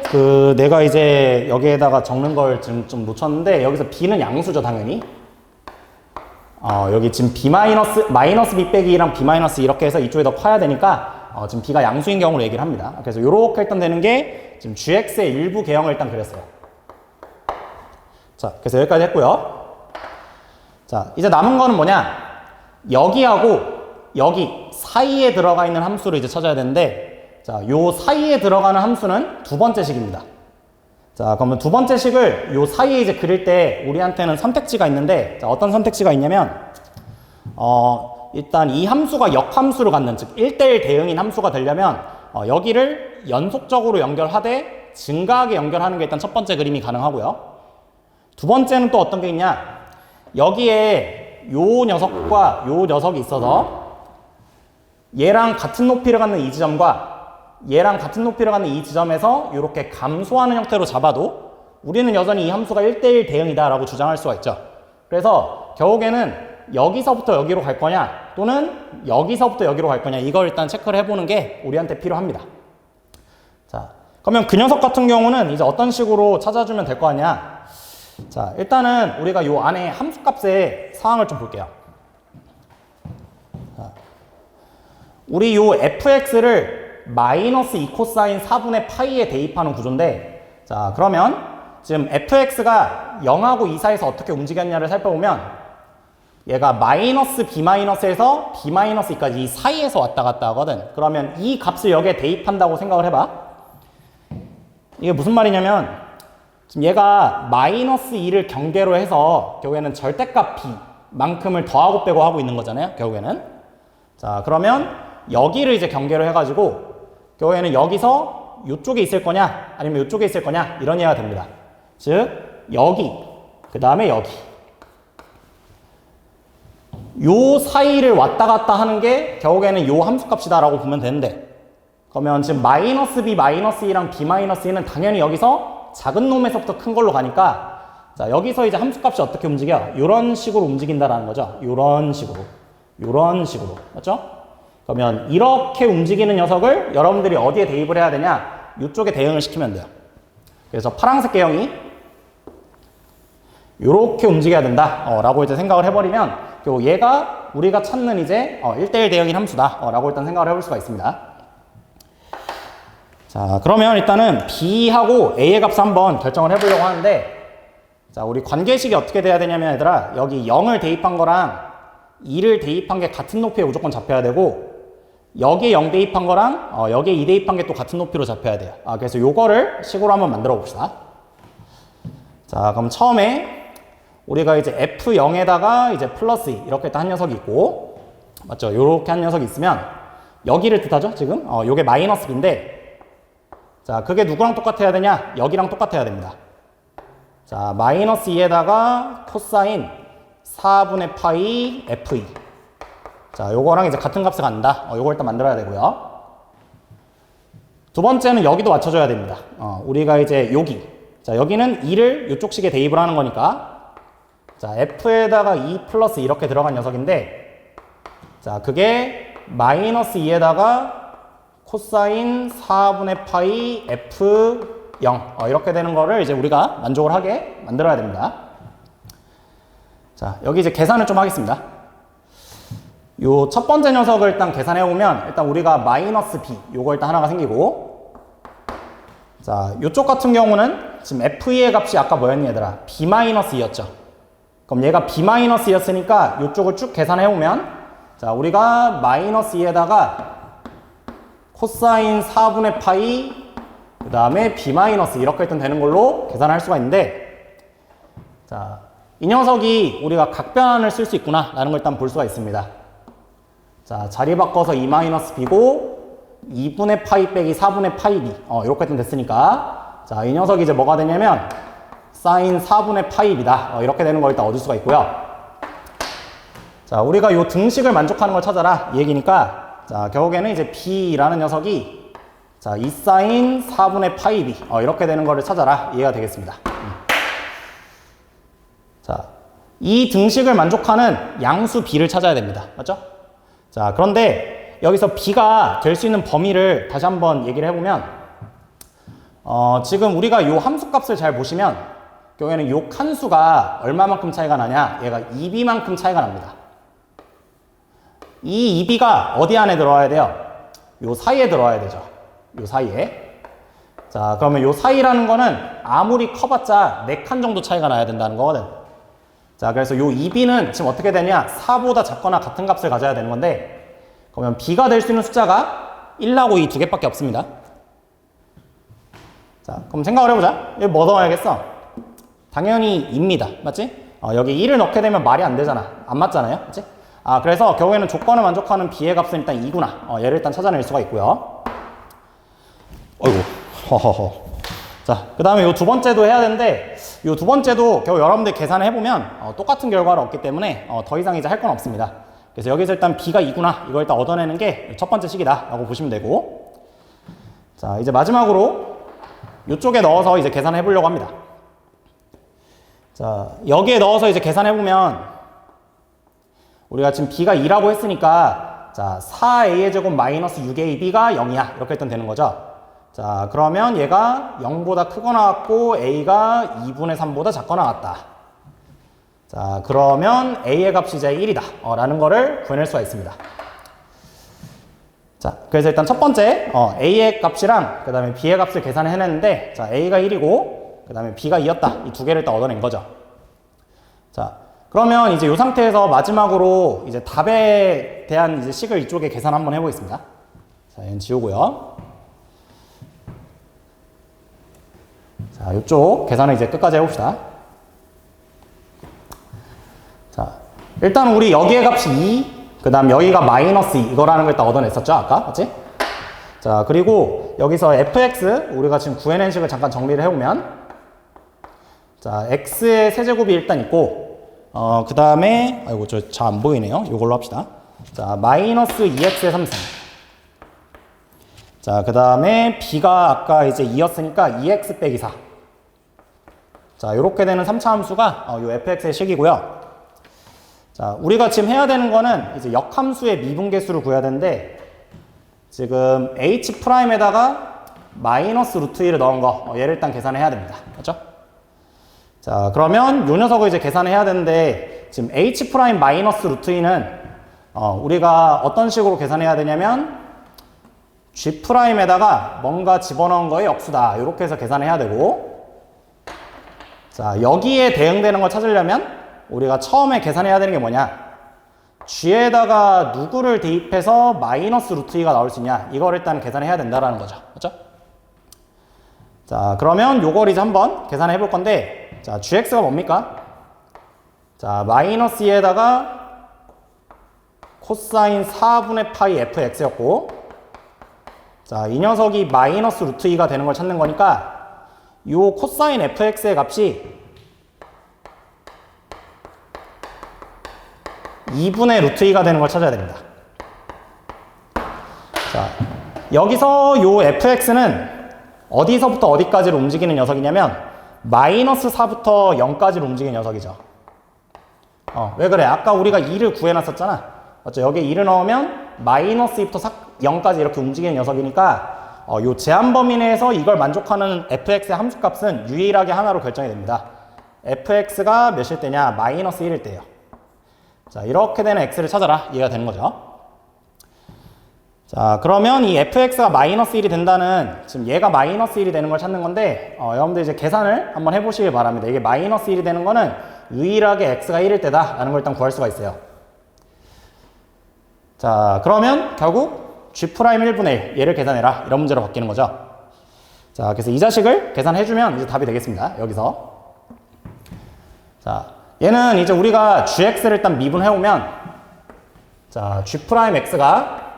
내가 이제 여기에다가 적는 걸 지금 좀 놓쳤는데 여기서 b는 양수죠, 당연히. 여기 지금 마이너스 b 빼기 2랑 b- 이렇게 해서 이쪽에 더 커야 되니까 지금 b가 양수인 경우로 얘기를 합니다. 그래서 요렇게 일단 되는 게 지금 gx의 일부 개형을 일단 그렸어요. 자, 그래서 여기까지 했고요. 자, 이제 남은 거는 뭐냐? 여기하고 여기 사이에 들어가 있는 함수를 이제 찾아야 되는데 자, 요 사이에 들어가는 함수는 두 번째 식입니다. 자, 그러면 두 번째 식을 요 사이에 이제 그릴 때 우리한테는 선택지가 있는데, 자, 어떤 선택지가 있냐면, 일단 이 함수가 역함수를 갖는, 즉 1대1 대응인 함수가 되려면 여기를 연속적으로 연결하되 증가하게 연결하는 게 일단 첫 번째 그림이 가능하고요. 두 번째는 또 어떤 게 있냐, 여기에 요 녀석과 요 녀석이 있어서 얘랑 같은 높이를 갖는 이 지점과 얘랑 같은 높이를 갖는 이 지점에서 이렇게 감소하는 형태로 잡아도 우리는 여전히 이 함수가 1대1 대응이다 라고 주장할 수가 있죠. 그래서 결국에는 여기서부터 여기로 갈 거냐 또는 여기서부터 여기로 갈 거냐, 이걸 일단 체크를 해보는 게 우리한테 필요합니다. 자, 그러면 그 녀석 같은 경우는 이제 어떤 식으로 찾아주면 될 거 아니야. 자, 일단은 우리가 요 안에 함수값의 상황을 좀 볼게요. 자, 우리 요 fx를 마이너스 2코사인 4분의 파이에 대입하는 구조인데, 자, 그러면 지금 fx가 0하고 2 사이에서 어떻게 움직였냐를 살펴보면 얘가 마이너스 b 마이너스에서 b 마이너스 2까지 이 사이에서 왔다 갔다 하거든. 그러면 이 값을 여기에 대입한다고 생각을 해봐. 이게 무슨 말이냐면 지금 얘가 마이너스 2를 경계로 해서 결국에는 절대값 b만큼을 더하고 빼고 하고 있는 거잖아요, 결국에는. 자, 그러면 여기를 이제 경계로 해가지고 결국에는 여기서 이쪽에 있을 거냐 아니면 이쪽에 있을 거냐 이런 이해가 됩니다. 즉 여기 그 다음에 여기 요 사이를 왔다 갔다 하는 게 결국에는 요 함수값이다 라고 보면 되는데, 그러면 지금 마이너스 b 마이너스 2랑 b 마이너스 2는 당연히 여기서 작은 놈에서부터 큰 걸로 가니까, 자, 여기서 이제 함수값이 어떻게 움직여? 요런 식으로 움직인다라는 거죠. 요런 식으로 맞죠? 그러면 이렇게 움직이는 녀석을 여러분들이 어디에 대입을 해야 되냐? 이쪽에 대응을 시키면 돼요. 그래서 파란색 개형이 이렇게 움직여야 된다 라고 이제 생각을 해버리면 얘가 우리가 찾는 이제 1대1 대응인 함수다 라고 일단 생각을 해볼 수가 있습니다. 자, 그러면 일단은 b하고 a의 값을 한번 결정을 해보려고 하는데, 자, 우리 관계식이 어떻게 돼야 되냐면 얘들아, 여기 0을 대입한 거랑 2를 대입한 게 같은 높이에 무조건 잡혀야 되고, 여기에 0 대입한 거랑 여기에 2 대입한 게 또 같은 높이로 잡혀야 돼요. 그래서 요거를 식으로 한번 만들어 봅시다. 자, 그럼 처음에 우리가 이제 f0에다가 이제 플러스 2 이렇게 한 녀석이 있고, 맞죠? 요렇게 한 녀석이 있으면 여기를 뜻하죠, 지금? 요게 마이너스 b인데, 자, 그게 누구랑 똑같아야 되냐? 여기랑 똑같아야 됩니다. 자, 마이너스 2에다가 코사인 4분의 파이 f2. 자, 요거랑 이제 같은 값을 갖는다. 요걸 일단 만들어야 되고요. 두 번째는 여기도 맞춰줘야 됩니다. 우리가 이제 여기. 자, 여기는 2를 이쪽 식에 대입을 하는 거니까. 자, f에다가 2 플러스 이렇게 들어간 녀석인데, 자, 그게 마이너스 2에다가 코사인 4분의 파이 f0 이렇게 되는 거를 이제 우리가 만족을 하게 만들어야 됩니다. 자, 여기 이제 계산을 좀 하겠습니다. 요 첫 번째 녀석을 일단 계산해 보면 일단 우리가 마이너스 b 요거 일단 하나가 생기고, 자, 요쪽 같은 경우는 지금 f2의 값이 아까 뭐였니 얘들아? b 마이너스 2였죠. 그럼 얘가 b 마이너스 2였으니까 요쪽을 쭉 계산해 보면, 자, 우리가 마이너스 2에다가 코사인 4분의 파이 그 다음에 b 마이너스 이렇게 일단 되는 걸로 계산할 수가 있는데, 자, 이 녀석이 우리가 각변환을 쓸 수 있구나 라는 걸 일단 볼 수가 있습니다. 자, 자리 바꿔서 2 마이너스 b고 2분의 파이 빼기 4분의 파이 b 이렇게 일단 됐으니까, 자, 이 녀석이 이제 뭐가 되냐면 사인 4분의 파이 b다 이렇게 되는 걸 일단 얻을 수가 있고요. 자, 우리가 요 등식을 만족하는 걸 찾아라 이 얘기니까, 자, 결국에는 이제 b라는 녀석이, 자, 2 사인 4분의 파이 b 이렇게 되는 거를 찾아라 이해가 되겠습니다. 자, 이 등식을 만족하는 양수 b를 찾아야 됩니다. 맞죠? 자, 그런데 여기서 b가 될 수 있는 범위를 다시 한번 얘기를 해보면, 지금 우리가 요 함수값을 잘 보시면 결국에는 요 칸수가 얼마만큼 차이가 나냐, 얘가 2b만큼 차이가 납니다. 이 2b가 어디 안에 들어와야 돼요? 요 사이에 들어와야 되죠. 요 사이에. 자, 그러면 요 사이라는 거는 아무리 커봤자 4칸 정도 차이가 나야 된다는 거거든. 자, 그래서 요 2b는 지금 어떻게 되냐? 4보다 작거나 같은 값을 가져야 되는 건데, 그러면 b가 될 수 있는 숫자가 1하고 2 두 개밖에 없습니다. 자, 그럼 생각을 해보자. 여기 뭐 넣어야겠어? 당연히 2입니다. 맞지? 여기 1을 넣게 되면 말이 안 되잖아. 안 맞잖아요. 맞지? 그래서 결국에는 조건을 만족하는 b의 값은 일단 2구나. 얘를 일단 찾아낼 수가 있고요. 어이구, 허허허. 자, 그 다음에 이 두 번째도 해야 되는데, 이 두 번째도 결국 여러분들 계산을 해보면 똑같은 결과를 얻기 때문에 더 이상 이제 할 건 없습니다. 그래서 여기서 일단 b가 2구나. 이걸 일단 얻어내는 게 첫 번째 식이다. 라고 보시면 되고. 자, 이제 마지막으로 이쪽에 넣어서 이제 계산해 보려고 합니다. 자, 여기에 넣어서 이제 계산해 보면 우리가 지금 b가 2라고 했으니까 자, 4a의 제곱 마이너스 6ab가 0이야. 이렇게 일단 되는 거죠. 자, 그러면 얘가 0보다 크거나 같고 a가 2분의 3보다 작거나 같다. 자, 그러면 a의 값이 이제 1이다. 라는 거를 구해낼 수가 있습니다. 자, 그래서 일단 첫 번째 a의 값이랑 그 다음에 b의 값을 계산을 해냈는데 자, a가 1이고 그 다음에 b가 2였다. 이 두 개를 일단 얻어낸 거죠. 자, 그러면 이제 이 상태에서 마지막으로 이제 답에 대한 이제 식을 이쪽에 계산 한번 해보겠습니다. 자, 얘는 지우고요. 자, 이쪽 계산을 이제 끝까지 해봅시다. 자, 일단 우리 여기의 값이 2, 그 다음 여기가 마이너스 2, 이거라는 걸 일단 얻어냈었죠, 아까? 맞지? 자, 그리고 여기서 fx, 우리가 지금 구해낸 식을 잠깐 정리를 해보면 자, x의 세제곱이 일단 있고 그 다음에 아이고 저 잘 안 보이네요. 이걸로 합시다. 자, 마이너스 2x의 3승. 자, 그 다음에 b가 아까 이제 2였으니까 2x 빼기 4. 자, 요렇게 되는 3차 함수가 요 fx의 식이고요. 자, 우리가 지금 해야 되는 거는 이제 역함수의 미분계수를 구해야 되는데 지금 h'에다가 마이너스 루트 1을 넣은 거 얘를 일단 계산해야 됩니다. 맞죠? 자, 그러면 요 녀석을 이제 계산해야 되는데 지금 h' 마이너스 루트 2는 우리가 어떤 식으로 계산해야 되냐면 g'에다가 뭔가 집어넣은 거의 역수다. 이렇게 해서 계산해야 되고 자, 여기에 대응되는 걸 찾으려면 우리가 처음에 계산해야 되는 게 뭐냐? g에다가 누구를 대입해서 마이너스 루트 2가 나올 수 있냐? 이걸 일단 계산해야 된다라는 거죠. 그렇죠? 자, 그러면 요걸 이제 한번 계산해 볼 건데 자, gx가 뭡니까? 자, 마이너스 2에다가 코사인 4분의 파이 fx였고 자, 이 녀석이 마이너스 루트 2가 되는 걸 찾는 거니까 요 코사인 fx의 값이 2분의 루트 2가 되는 걸 찾아야 됩니다. 자, 여기서 요 fx는 어디서부터 어디까지로 움직이는 녀석이냐면 마이너스 4부터 0까지로 움직이는 녀석이죠. 왜 그래? 아까 우리가 2를 구해놨었잖아. 맞죠? 여기에 2를 넣으면 마이너스 2부터 0까지 이렇게 움직이는 녀석이니까 요 제한 범위 내에서 이걸 만족하는 fx의 함수값은 유일하게 하나로 결정이 됩니다. fx가 몇일 때냐? 마이너스 1일 때예요. 자, 이렇게 되는 x를 찾아라. 이해가 되는 거죠. 자, 그러면 이 fx가 마이너스 1이 된다는 지금 얘가 마이너스 1이 되는 걸 찾는 건데 여러분들 이제 계산을 한번 해보시길 바랍니다. 이게 마이너스 1이 되는 거는 유일하게 x가 1일 때다 라는 걸 일단 구할 수가 있어요. 자, 그러면 결국 g'1분의 1 얘를 계산해라 이런 문제로 바뀌는 거죠. 자, 그래서 이 자식을 계산해주면 이제 답이 되겠습니다. 여기서 자, 얘는 이제 우리가 gx를 일단 미분해오면 자, g'x가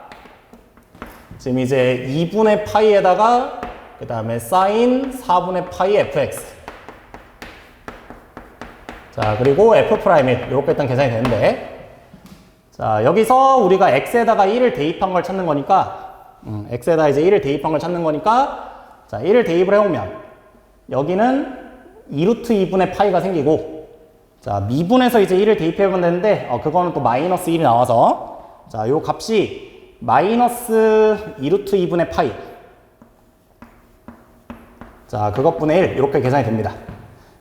지금 이제 2분의 파이에다가 그 다음에 사인 4분의 파이 fx 자, 그리고 f'1 이렇게 일단 계산이 되는데 자, 여기서 우리가 x에다가 1을 대입한 걸 찾는 거니까 x에다 이제 1을 대입한 걸 찾는 거니까 자, 1을 대입을 해오면 여기는 2루트 2분의 파이가 생기고 자, 미분해서 이제 1을 대입해보면 되는데 그거는 또 마이너스 1이 나와서 자, 요 값이 마이너스 2루트 2분의 파이 자, 그것분의 1 이렇게 계산이 됩니다.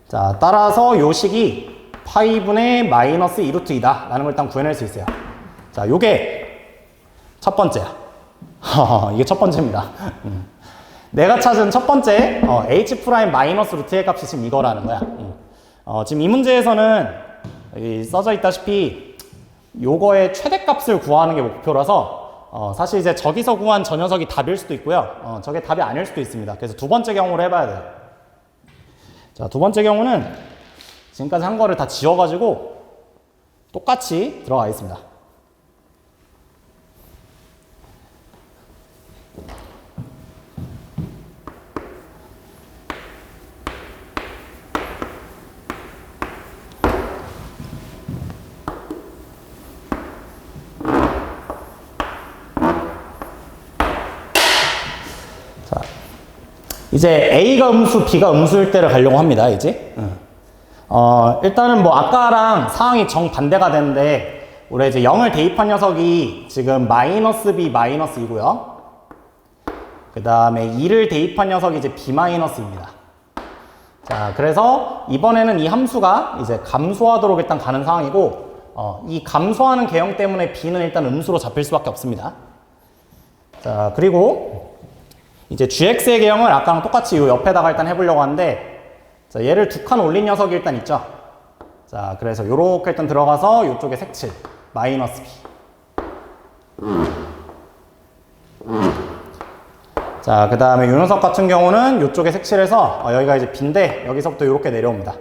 자, 따라서 요 식이 파이분의 마이너스 2루트 2다 라는 걸 일단 구해낼 수 있어요. 자, 요게 첫 번째야. 이게 첫 번째입니다. 내가 찾은 첫 번째 h' 마이너스 루트의 값이 지금 이거라는 거야. 지금 이 문제에서는 써져 있다시피 요거의 최대값을 구하는 게 목표라서 사실 이제 저기서 구한 저 녀석이 답일 수도 있고요. 저게 답이 아닐 수도 있습니다. 그래서 두 번째 경우를 해봐야 돼요. 자, 두 번째 경우는 지금까지 한 거를 다 지워가지고 똑같이 들어가겠습니다. 이제 A가 음수, B가 음수일 때를 가려고 합니다, 이제. 일단은 뭐 아까랑 상황이 정반대가 되는데, 우리 이제 0을 대입한 녀석이 지금 마이너스 B 마이너스 2고요. 그 다음에 2를 대입한 녀석이 이제 B 마이너스입니다. 자, 그래서 이번에는 이 함수가 이제 감소하도록 일단 가는 상황이고, 이 감소하는 개형 때문에 B는 일단 음수로 잡힐 수밖에 없습니다. 자, 그리고 이제 gx의 개형을 아까랑 똑같이 이 옆에다가 일단 해보려고 하는데, 자, 얘를 두 칸 올린 녀석이 일단 있죠. 자, 그래서 요렇게 일단 들어가서 요쪽에 색칠 마이너스 b. 자, 그 다음에 요 녀석 같은 경우는 요쪽에 색칠해서 여기가 이제 b인데 여기서부터 요렇게 내려옵니다.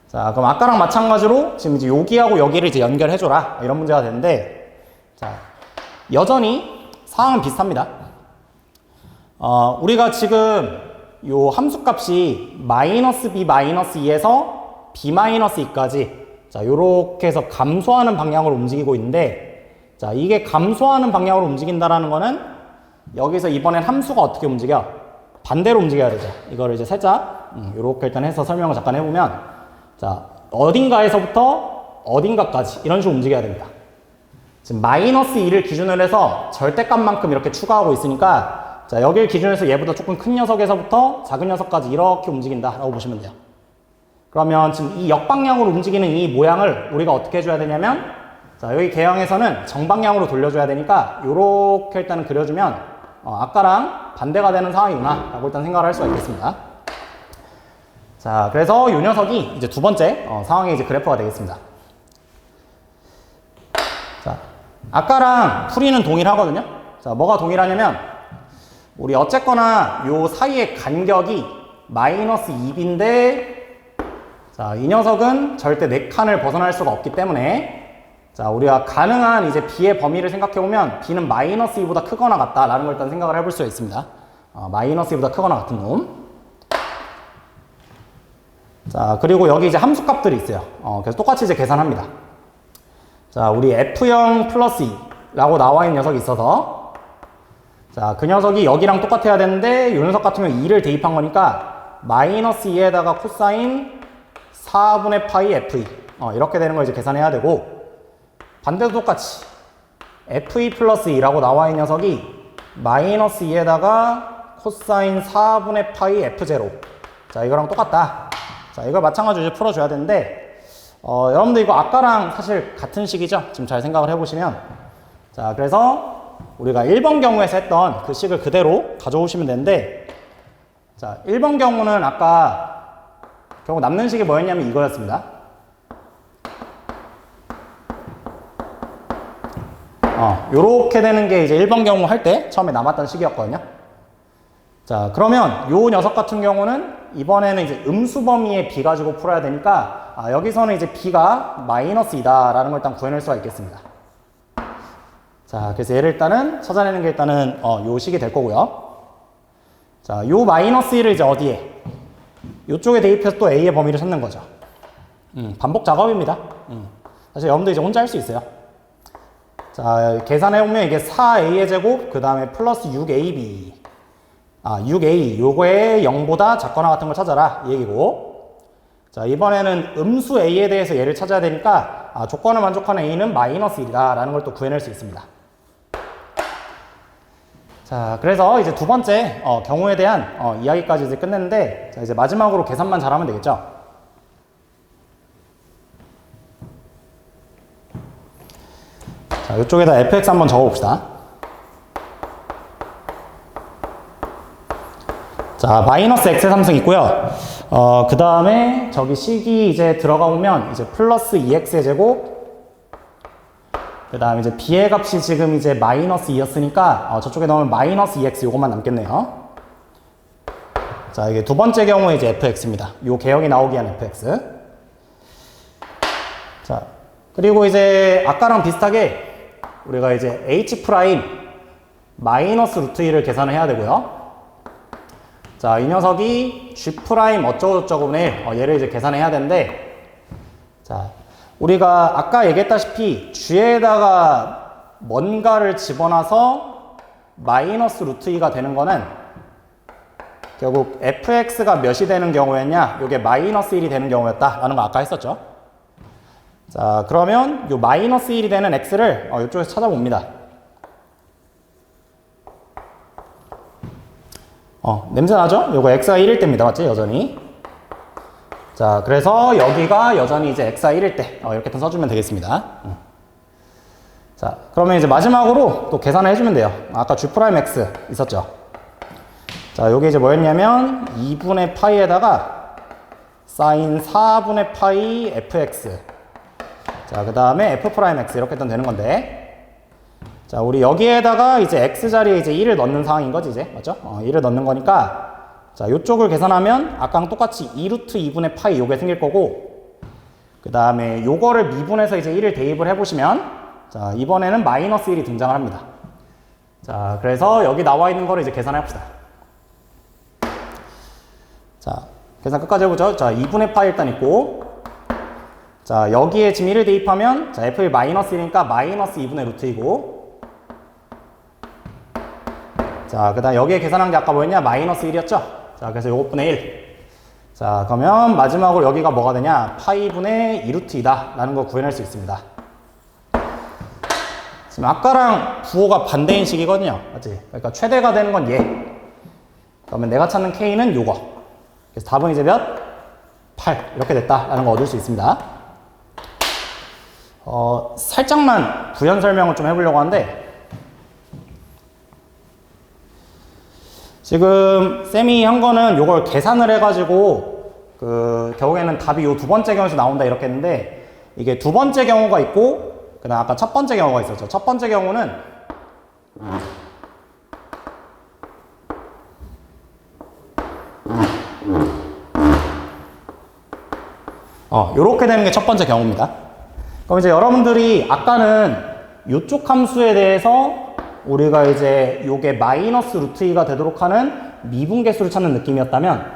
자, 그럼 아까랑 마찬가지로 지금 이제 여기하고 여기를 이제 연결해줘라 이런 문제가 되는데, 자, 여전히 상황은 비슷합니다. 우리가 지금 요 함수값이 마이너스 b 마이너스 2에서 b 마이너스 2까지 자, 요렇게 해서 감소하는 방향으로 움직이고 있는데, 자, 이게 감소하는 방향으로 움직인다라는 거는 여기서 이번엔 함수가 어떻게 움직여? 반대로 움직여야 되죠. 이거를 이제 살짝 요렇게 일단 해서 설명을 잠깐 해보면, 자, 어딘가에서부터 어딘가까지 이런 식으로 움직여야 됩니다. 지금 마이너스 2를 기준으로 해서 절대값만큼 이렇게 추가하고 있으니까, 자, 여기를 기준으로 해서 얘보다 조금 큰 녀석에서부터 작은 녀석까지 이렇게 움직인다라고 보시면 돼요. 그러면 지금 이 역방향으로 움직이는 이 모양을 우리가 어떻게 해줘야 되냐면, 자, 여기 개형에서는 정방향으로 돌려줘야 되니까 요렇게 일단은 그려주면 아까랑 반대가 되는 상황이구나 라고 일단 생각을 할 수가 있겠습니다. 자, 그래서 요 녀석이 이제 두 번째 상황의 이제 그래프가 되겠습니다. 자, 아까랑 풀이는 동일하거든요. 자, 뭐가 동일하냐면, 우리 어쨌거나 요 사이의 간격이 마이너스 2b인데, 자, 이 녀석은 절대 4칸을 벗어날 수가 없기 때문에, 자, 우리가 가능한 이제 b의 범위를 생각해보면 b는 마이너스 2보다 크거나 같다라는 걸 일단 생각을 해볼 수가 있습니다. 마이너스 2보다 크거나 같은 놈. 자, 그리고 여기 이제 함수값들이 있어요. 그래서 똑같이 이제 계산합니다. 자, 우리 f0 플러스 2라고 나와 있는 녀석이 있어서, 자, 그 녀석이 여기랑 똑같아야 되는데, 요 녀석 같은 경우 2를 대입한 거니까 마이너스 2에다가 코사인 4분의 파이 f2 이렇게 되는 걸 이제 계산해야 되고, 반대도 똑같이 f2 플러스 2라고 나와 있는 녀석이 마이너스 2에다가 코사인 4분의 파이 f0. 자, 이거랑 똑같다. 자, 이걸 마찬가지로 이제 풀어줘야 되는데, 여러분들 이거 아까랑 사실 같은 식이죠? 지금 잘 생각을 해보시면. 자, 그래서 우리가 1번 경우에서 했던 그 식을 그대로 가져오시면 되는데, 자, 1번 경우는 아까 결국 남는 식이 뭐였냐면 이거였습니다. 요렇게 되는 게 이제 1번 경우 할 때 처음에 남았던 식이었거든요. 자, 그러면 요 녀석 같은 경우는 이번에는 이제 음수 범위의 b 가지고 풀어야 되니까, 여기서는 이제 b가 마이너스 2다라는 걸 일단 구해낼 수가 있겠습니다. 자, 그래서 얘를 일단은 찾아내는 게 일단은 요 식이 될 거고요. 자, 요 마이너스 1을 이제 어디에? 요쪽에 대입해서 또 a의 범위를 찾는 거죠. 반복 작업입니다. 사실 여러분들 이제 혼자 할 수 있어요. 자, 계산해보면 이게 4a의 제곱, 그 다음에 플러스 6ab. 6a, 요거의 0보다 작거나 같은 걸 찾아라, 이 얘기고. 자, 이번에는 음수 a에 대해서 얘를 찾아야 되니까, 조건을 만족하는 a는 마이너스 1이다 라는 걸 또 구해낼 수 있습니다. 자, 그래서 이제 두 번째 경우에 대한 이야기까지 이제 끝냈는데, 자, 이제 마지막으로 계산만 잘하면 되겠죠. 자, 이쪽에다 fx 한번 적어봅시다. 자, 마이너스 x의 3승 있고요. 그 다음에 저기 식이 이제 들어가 보면 이제 플러스 2x의 제곱, 그 다음에 이제 b의 값이 지금 이제 마이너스 2였으니까 저쪽에 넣으면 마이너스 2x 요것만 남겠네요. 자, 이게 두 번째 경우에 이제 fx입니다. 요 개형이 나오기 위한 fx. 자, 그리고 이제 아까랑 비슷하게 우리가 이제 h 프라임 마이너스 루트 2를 계산을 해야 되고요. 자, 이 녀석이 g 프라임 어쩌고저쩌고분의 얘를 이제 계산해야 되는데, 자, 우리가 아까 얘기했다시피 g에다가 뭔가를 집어넣어서 마이너스 루트 2가 되는 거는 결국 fx가 몇이 되는 경우였냐, 요게 마이너스 1이 되는 경우였다 라는 거 아까 했었죠. 자, 그러면 요 마이너스 1이 되는 x를 이쪽에서 찾아봅니다. 냄새 나죠? 요거 x가 1일 때입니다. 맞지? 여전히. 자, 그래서 여기가 여전히 이제 x가 1일 때 이렇게 좀 써주면 되겠습니다. 자, 그러면 이제 마지막으로 또 계산을 해주면 돼요. 아까 g'(x) 있었죠? 자, 요게 이제 뭐였냐면 2분의 파이에다가 사인 4분의 파이 fx. 자, 그 다음에 f'(x) 이렇게 또 되는 건데, 자, 우리 여기에다가 이제 x 자리에 이제 1을 넣는 상황인 거지, 이제. 맞죠? 1을 넣는 거니까, 자, 요쪽을 계산하면 아까랑 똑같이 2루트 2분의 파이 요게 생길 거고, 그 다음에 요거를 미분해서 이제 1을 대입을 해보시면, 자, 이번에는 마이너스 1이 등장을 합니다. 자, 그래서 여기 나와 있는 거를 이제 계산해 봅시다. 자, 계산 끝까지 해보죠. 자, 2분의 파이 일단 있고, 자, 여기에 지금 1을 대입하면, 자, f1 마이너스 1이니까 마이너스 2분의 루트 2고, 자, 그 다음 여기에 계산한 게 아까 뭐였냐? 마이너스 1이었죠? 자, 그래서 요것분의 1. 자, 그러면 마지막으로 여기가 뭐가 되냐? 파이분의 2루트 2다 라는 걸 구해낼 수 있습니다. 지금 아까랑 부호가 반대인 식이거든요. 맞지? 그러니까 최대가 되는 건 얘. 그러면 내가 찾는 k는 요거. 그래서 답은 이제 몇? 8. 이렇게 됐다라는 거 얻을 수 있습니다. 살짝만 부연 설명을 좀 해보려고 하는데, 지금 쌤이 한 거는 요걸 계산을 해가지고 결국에는 답이 요 두 번째 경우에서 나온다 이렇게 했는데, 이게 두 번째 경우가 있고 그 다음 아까 첫 번째 경우가 있었죠. 첫 번째 경우는 요렇게 되는 게 첫 번째 경우입니다. 그럼 이제 여러분들이 아까는 요쪽 함수에 대해서 우리가 이제 요게 마이너스 루트 2가 되도록 하는 미분계수를 찾는 느낌이었다면,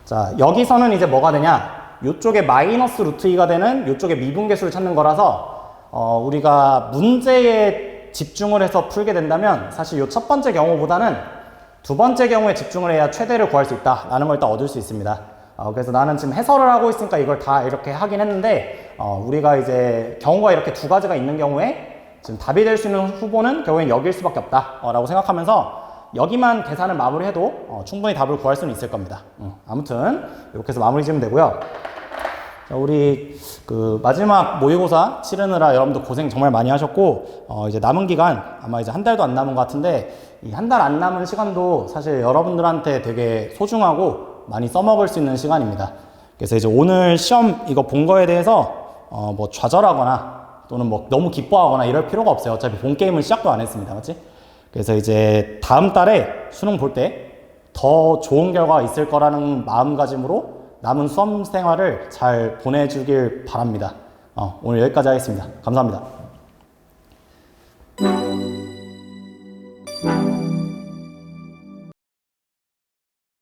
자, 여기서는 이제 뭐가 되냐, 요쪽에 마이너스 루트 2가 되는 요쪽에 미분계수를 찾는 거라서 우리가 문제에 집중을 해서 풀게 된다면 사실 요 첫 번째 경우보다는 두 번째 경우에 집중을 해야 최대를 구할 수 있다라는 걸 일단 얻을 수 있습니다. 그래서 나는 지금 해설을 하고 있으니까 이걸 다 이렇게 하긴 했는데, 우리가 이제 경우가 이렇게 두 가지가 있는 경우에 지금 답이 될 수 있는 후보는 결국엔 여기일 수밖에 없다 라고 생각하면서 여기만 계산을 마무리해도 충분히 답을 구할 수는 있을 겁니다. 아무튼 이렇게 해서 마무리 지으면 되고요. 자, 우리 마지막 모의고사 치르느라 여러분들 고생 정말 많이 하셨고, 이제 남은 기간 아마 이제 한 달도 안 남은 것 같은데, 이 한 달 안 남은 시간도 사실 여러분들한테 되게 소중하고 많이 써먹을 수 있는 시간입니다. 그래서 이제 오늘 시험 이거 본 거에 대해서 뭐 좌절하거나 또는 뭐 너무 기뻐하거나 이럴 필요가 없어요. 어차피 본 게임은 시작도 안 했습니다. 맞지? 그래서 이제 다음 달에 수능 볼 때 더 좋은 결과가 있을 거라는 마음가짐으로 남은 수험 생활을 잘 보내주길 바랍니다. 오늘 여기까지 하겠습니다. 감사합니다.